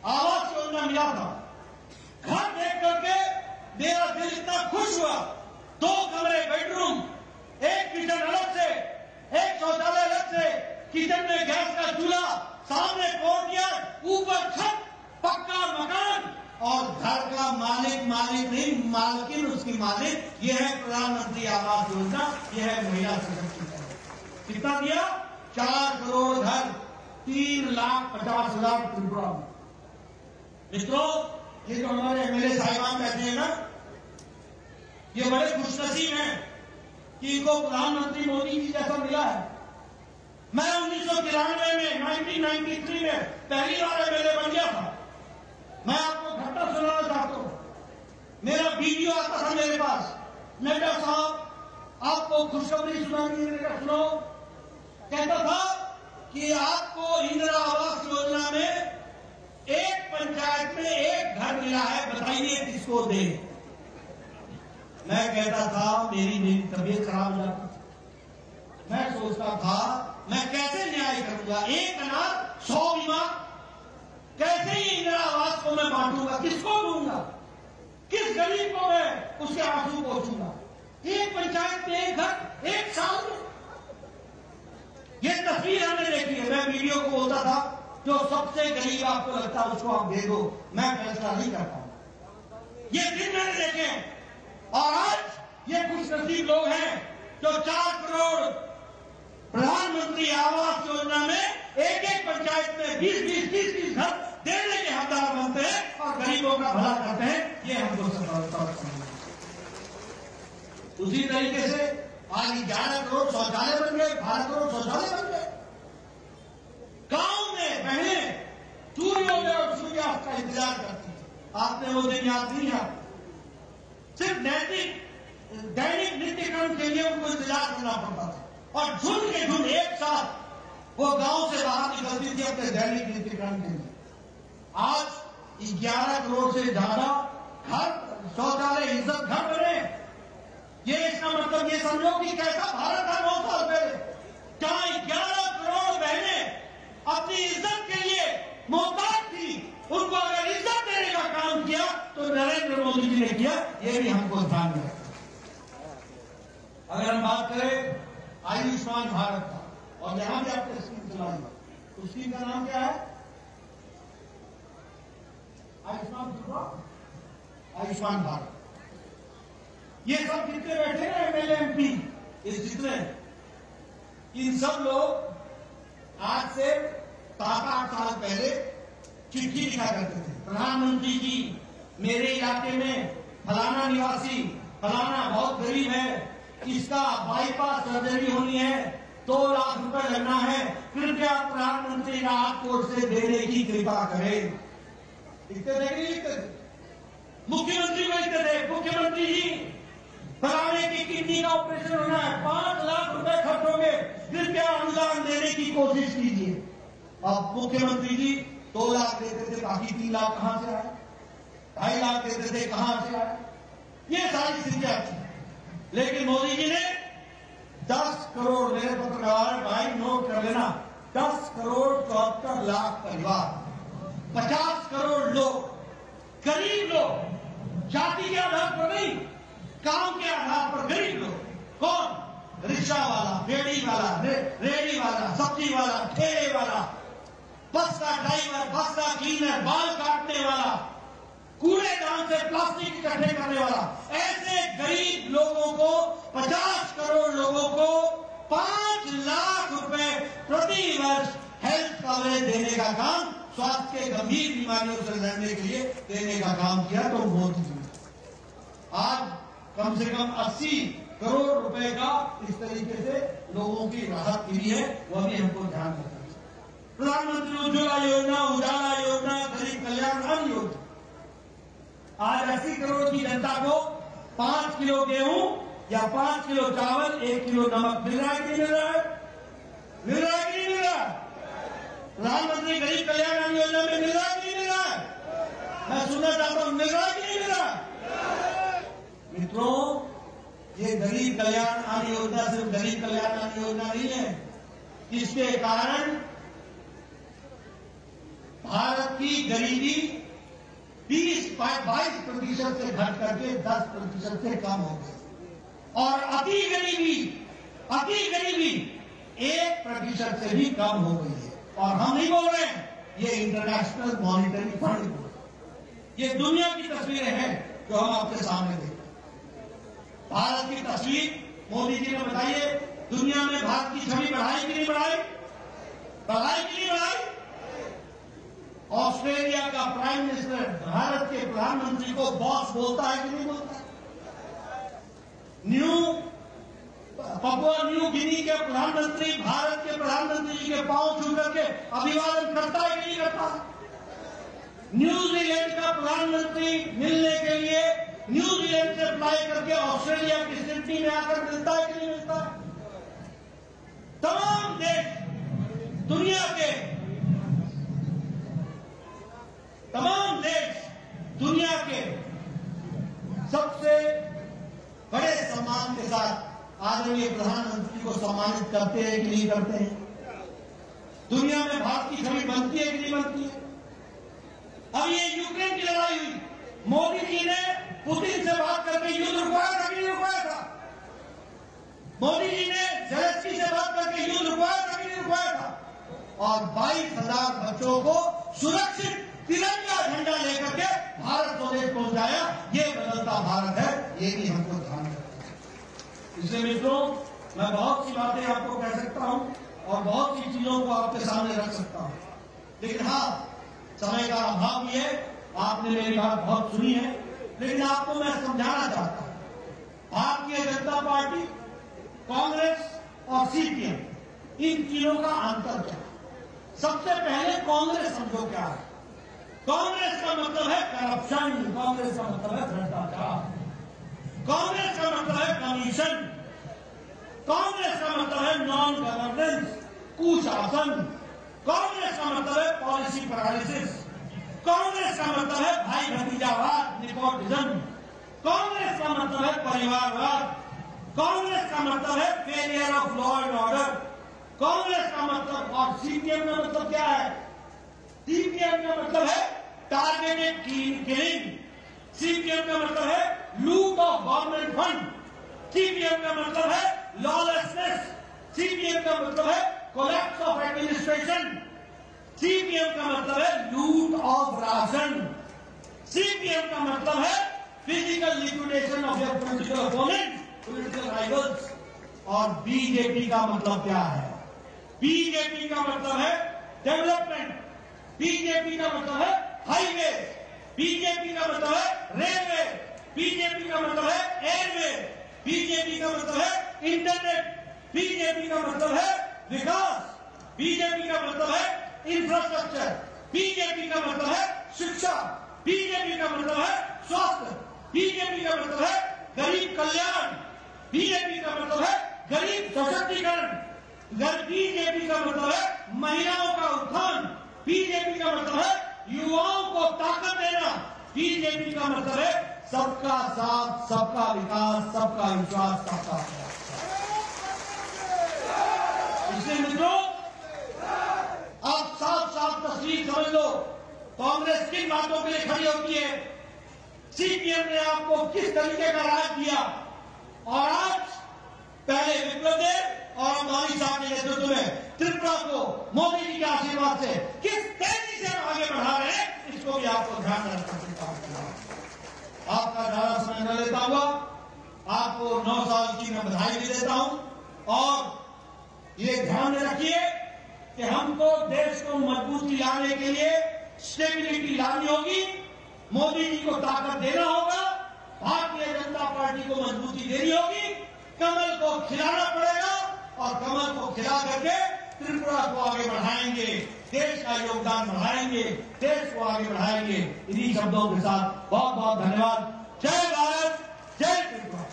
आवास योजना मिला था। घर देख करके मेरा दिल इतना खुश हुआ। 2 कमरे, बेडरूम, 1 किचन अलग से, 1 शौचालय अलग से, किचन में गैस का चूल्हा, सामने कोर्टयार्ड, ऊपर छत, पक्का मकान, और घर का मालिक नहीं, मालकिन उसकी मालिक। यह है प्रधानमंत्री आवास योजना, यह है महिला सशक्तिकरण। कितना दिया? 4 करोड़ घर, 3,50,000 त्रिपुरा में। मित्रों, ये जो हमारे एमएलए साहिबान बैठे हैं ना, ये बड़े खुशनसीब हैं कि इनको प्रधानमंत्री मोदी जी जैसा मिला है। मैं 1993 में 1993 में पहली बार एमएलए बन गया था। मैं आपको घटना सुनाना चाहता हूँ। मेरा वीडियो आता था मेरे पास, मैं कहा साहब आपको खुशखबरी सुनानी है, सुनो। कहता था कि आपको इंदिरा आवास योजना में एक पंचायत में एक घर मिला है, बताइए किसको दे। मैं कहता था मेरी तबीयत खराब हो जाती थी। मैं सोचता था मैं कैसे न्याय करूंगा, एक अनाथ 100 बीमार, कैसे ही इंदिरा आवास को मैं बांटूंगा, किसको दूंगा, किस गरीब को मैं उसके आंसू पहुंचूंगा। एक पंचायत में एक घर, एक साल में। ये तस्वीर हमने देखी है। मैं वीडियो को बोलता था जो सबसे गरीब आपको लगता है उसको आप दे दो, मैं फैसला नहीं करता हूं। ये दिन मैंने देखे और आज ये खुशनसीब लोग हैं जो 4 करोड़ प्रधानमंत्री आवास योजना में एक एक पंचायत में 20-20 घर देने के हकदार बनते हैं और गरीबों का भला करते हैं। ये हमको समझ। उसी तरीके से आज 11 करोड़ शौचालय बन गए, 12 करोड़ शौचालय बन गए। गांव में बहनें सूर्योदय और सूर्यास्त का इंतजार करती है। आपने वो दिन याद नहीं है? सिर्फ दैनिक नित्य कर्म के लिए उनको इंतजार करना पड़ता था और झुंड के झुंड एक साथ वो गांव से बाहर निकलती थी अपने दैनिक नित्य कर्म के लिए। आज 11 करोड़ से ज्यादा घर शौचालय इज्जत घर बने। ये इसका मतलब ये समझो कि कैसा भारत था 9 साल पहले, जहां 11 करोड़ बहनें अपनी इज्जत के लिए मोहताज थी। उनको अगर इज्जत देने का काम किया तो नरेंद्र मोदी जी ने किया। ये भी हमको ध्यान में रखना। अगर हम बात करें आयुष्मान भारत का, और यहां भी आपने स्कीम चलाई, तो स्कीम का नाम क्या है? आयुष्मान भारत। ये सब जितने बैठे हैं एमएलए एमपी, इस जितने, इन सब लोग आज से 7-8 साल पहले चिट्ठी लिखा करते थे, प्रधानमंत्री जी मेरे इलाके में फलाना निवासी फलाना बहुत गरीब है, इसका बाईपास सर्जरी होनी है, 2 लाख रुपए लगना है, कृपया प्रधानमंत्री राहत कोष से देने की कृपा करें। लिखते थे नहीं लिखते थे? मुख्यमंत्री को लिखते थे, मुख्यमंत्री जी फलाने की किडनी का ऑपरेशन होना है, 5 लाख रुपए खर्च होंगे, कृपया अनुदान देने की कोशिश कीजिए। अब मुख्यमंत्री जी 2 लाख देते थे, बाकी 3 लाख कहां से आए? 2.5 लाख देते थे, कहां से आए? ये सारी स्थितियां थी। लेकिन मोदी जी ने 10 करोड़, मेरे पत्रकार भाई नोट कर लेना, 10 करोड़ 74 लाख परिवार, 50 करोड़ लोग, गरीब लोग, जाति के आधार पर नहीं, काम के आधार पर गरीब लोग। कौन? रिक्शा वाला, रेडी वाला, सब्जी वाला, ठेले वाला, बस का ड्राइवर, बस का क्लीनर, बाल काटने वाला, कूड़ेदान से प्लास्टिक इकट्ठे करने वाला, ऐसे गरीब लोगों को 50 करोड़ लोगों को 5 लाख रुपए प्रति वर्ष हेल्थ कवरेज देने का काम, स्वास्थ्य के गंभीर बीमारियों से लड़ने के लिए देने का काम किया तो मोदी जी। आज कम से कम 80 करोड़ रुपए का इस तरीके से लोगों की राहत मिली है, वह भी हमको ध्यान रखना चाहिए। प्रधानमंत्री उज्ज्वला योजना, उजाला योजना, गरीब कल्याण अन्न योजना, आज 80 करोड़ की जनता को 5 किलो गेहूं या 5 किलो चावल, 1 किलो नमक मिल रहा है कि नहीं मिल रहा है? मिल रहा है कि नहीं मिल रहा है? प्रधानमंत्री गरीब कल्याण अन्न योजना में मिल रहा है कि नहीं मिल रहा है? मैं सुनना चाहता हूं, मिल रहा है कि नहीं मिल रहा है? मित्रों, ये गरीब कल्याण अन्न योजना सिर्फ गरीब कल्याण अन्न योजना नहीं है। इसके कारण भारत की गरीबी 22% से घट करके 10% से कम हो गई और अति गरीबी 1% से भी कम हो गई है। और हम नहीं बोल रहे हैं, ये इंटरनेशनल मॉनिटरी फंड बोल रहे हैं। ये दुनिया की तस्वीरें हैं जो हम आपके सामने देखते हैं। भारत की तस्वीर मोदी जी ने बताई है, दुनिया में भारत की छवि बढ़ाई कि नहीं बढ़ाई? बढ़ाई कि नहीं बढ़ाई? ऑस्ट्रेलिया का प्राइम मिनिस्टर भारत के प्रधानमंत्री को बॉस बोलता है कि नहीं बोलता? पपुआ न्यू गिनी के प्रधानमंत्री भारत के प्रधानमंत्री जी के पांव छू करके अभिवादन करता है कि नहीं करता? न्यूजीलैंड का प्रधानमंत्री मिलने के लिए न्यूजीलैंड से फ्लाई करके ऑस्ट्रेलिया की सिडनी में आकर मिलता है कि नहीं मिलता? तमाम देश, दुनिया के तमाम देश दुनिया के सबसे बड़े सम्मान के साथ आदरणीय प्रधानमंत्री को सम्मानित करते हैं कि नहीं करते हैं? दुनिया में भारत की छवि बनती है कि नहीं बनती है? अब ये यूक्रेन की लड़ाई हुई, मोदी जी ने पुतिन से बात करके युद्ध रुकवाया था कि नहीं रुकवाया था? मोदी जी ने ज़ेलेंस्की से बात करके युद्ध रुकवाया था कि नहीं रुकवाया था? और 22,000 बच्चों को सुरक्षित तिरंगा झंडा लेकर के भारत स्वदेश पहुंचाया। ये बदलता भारत है, ये भी हमको ध्यान रखना है। इसलिए मित्रों, मैं बहुत सी बातें आपको कह सकता हूं और बहुत सी चीजों को आपके सामने रख सकता हूं, लेकिन हाँ, समय का अभाव भी है। आपने मेरी बात बहुत सुनी है, लेकिन आपको मैं समझाना चाहता हूं, भारतीय जनता पार्टी, कांग्रेस और सीपीएम, इन तीनों का अंतर क्या है? सबसे पहले कांग्रेस समझो क्या है। कांग्रेस का मतलब है करप्शन, कांग्रेस का मतलब है भ्रष्टाचार, कांग्रेस का मतलब है कमीशन, कांग्रेस का मतलब है नॉन गवर्नेंस, कुशासन, कांग्रेस का मतलब है पॉलिसी पैरालिसिस, कांग्रेस का मतलब है भाई भतीजावाद, नेपोटिज्म, कांग्रेस का मतलब है परिवारवाद, कांग्रेस का मतलब है failure of law and order, Congress का मतलब, और सीपीएम का मतलब क्या है? सीपीएम का मतलब है टारगेटेड किलिंग, सीपीएम का मतलब है लूट ऑफ गवर्नमेंट फंड, सीपीएम का मतलब है लॉलेसनेस, सीपीएम का मतलब है कोलैप्स ऑफ एडमिनिस्ट्रेशन, सीपीएम का मतलब है लूट ऑफ राशन, सीपीएम का मतलब है physical liquidation of your political opponent, political rivals. और बीजेपी का मतलब क्या है? बीजेपी का मतलब है डेवलपमेंट, बीजेपी का मतलब है हाईवे, बीजेपी का मतलब है रेलवे, बीजेपी का मतलब है एयरवे, बीजेपी का मतलब है इंटरनेट, बीजेपी का मतलब है विकास, बीजेपी का मतलब है इंफ्रास्ट्रक्चर, बीजेपी का मतलब है शिक्षा, बीजेपी का मतलब है स्वास्थ्य, बीजेपी का मतलब है गरीब कल्याण, बीजेपी का मतलब है गरीब सशक्तिकरण, बीजेपी का मतलब है महिलाओं का उत्थान, बीजेपी का मतलब है युवाओं को ताकत देना, बीजेपी का मतलब है सबका साथ, सबका विकास, सबका विश्वास, सबका प्रयास। इसलिए मित्रों, आप साफ साफ तस्वीर समझ लो, कांग्रेस किन बातों के लिए खड़ी होती है, सीपीएम ने आपको किस तरीके का राज दिया, और आज पहले विप्लव देव और अंबानी साहब के नेतृत्व में त्रिपुरा को मोदी जी के आशीर्वाद से किस तेजी से आगे बढ़ा रहे हैं, इसको भी आपको ध्यान में रखना है। आपका ज्यादा समय न लेता हुआ आपको 9 साल की मैं बधाई भी देता हूं, और ये ध्यान में रखिए कि हमको देश को मजबूती लाने के लिए स्टेबिलिटी लानी होगी, मोदी जी को ताकत देना होगा, भारतीय जनता पार्टी को मजबूती देनी होगी, कमल को खिलाना पड़ेगा, और कमल को खिला करके त्रिपुरा को आगे बढ़ाएंगे, देश का योगदान बढ़ाएंगे, देश को आगे बढ़ाएंगे। इन्हीं शब्दों के साथ बहुत बहुत धन्यवाद। जय भारत, जय त्रिपुरा।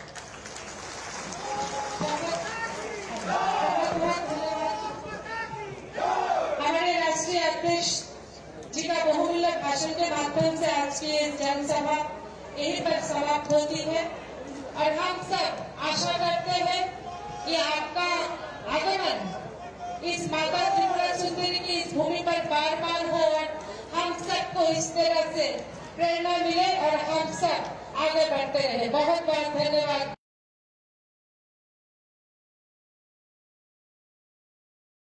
हमारे राष्ट्रीय अध्यक्ष जी का बहुमूल्य भाषण के माध्यम से आज की जनसभा यहीं पर समाप्त होती है, और हम सब आशा करते हैं कि आपका आगमन इस माता त्रिपुरा सुंदरी की इस भूमि पर बार बार हो, और हम सबको इस तरह से प्रेरणा मिले और हम सब आगे बढ़ते रहे। बहुत बहुत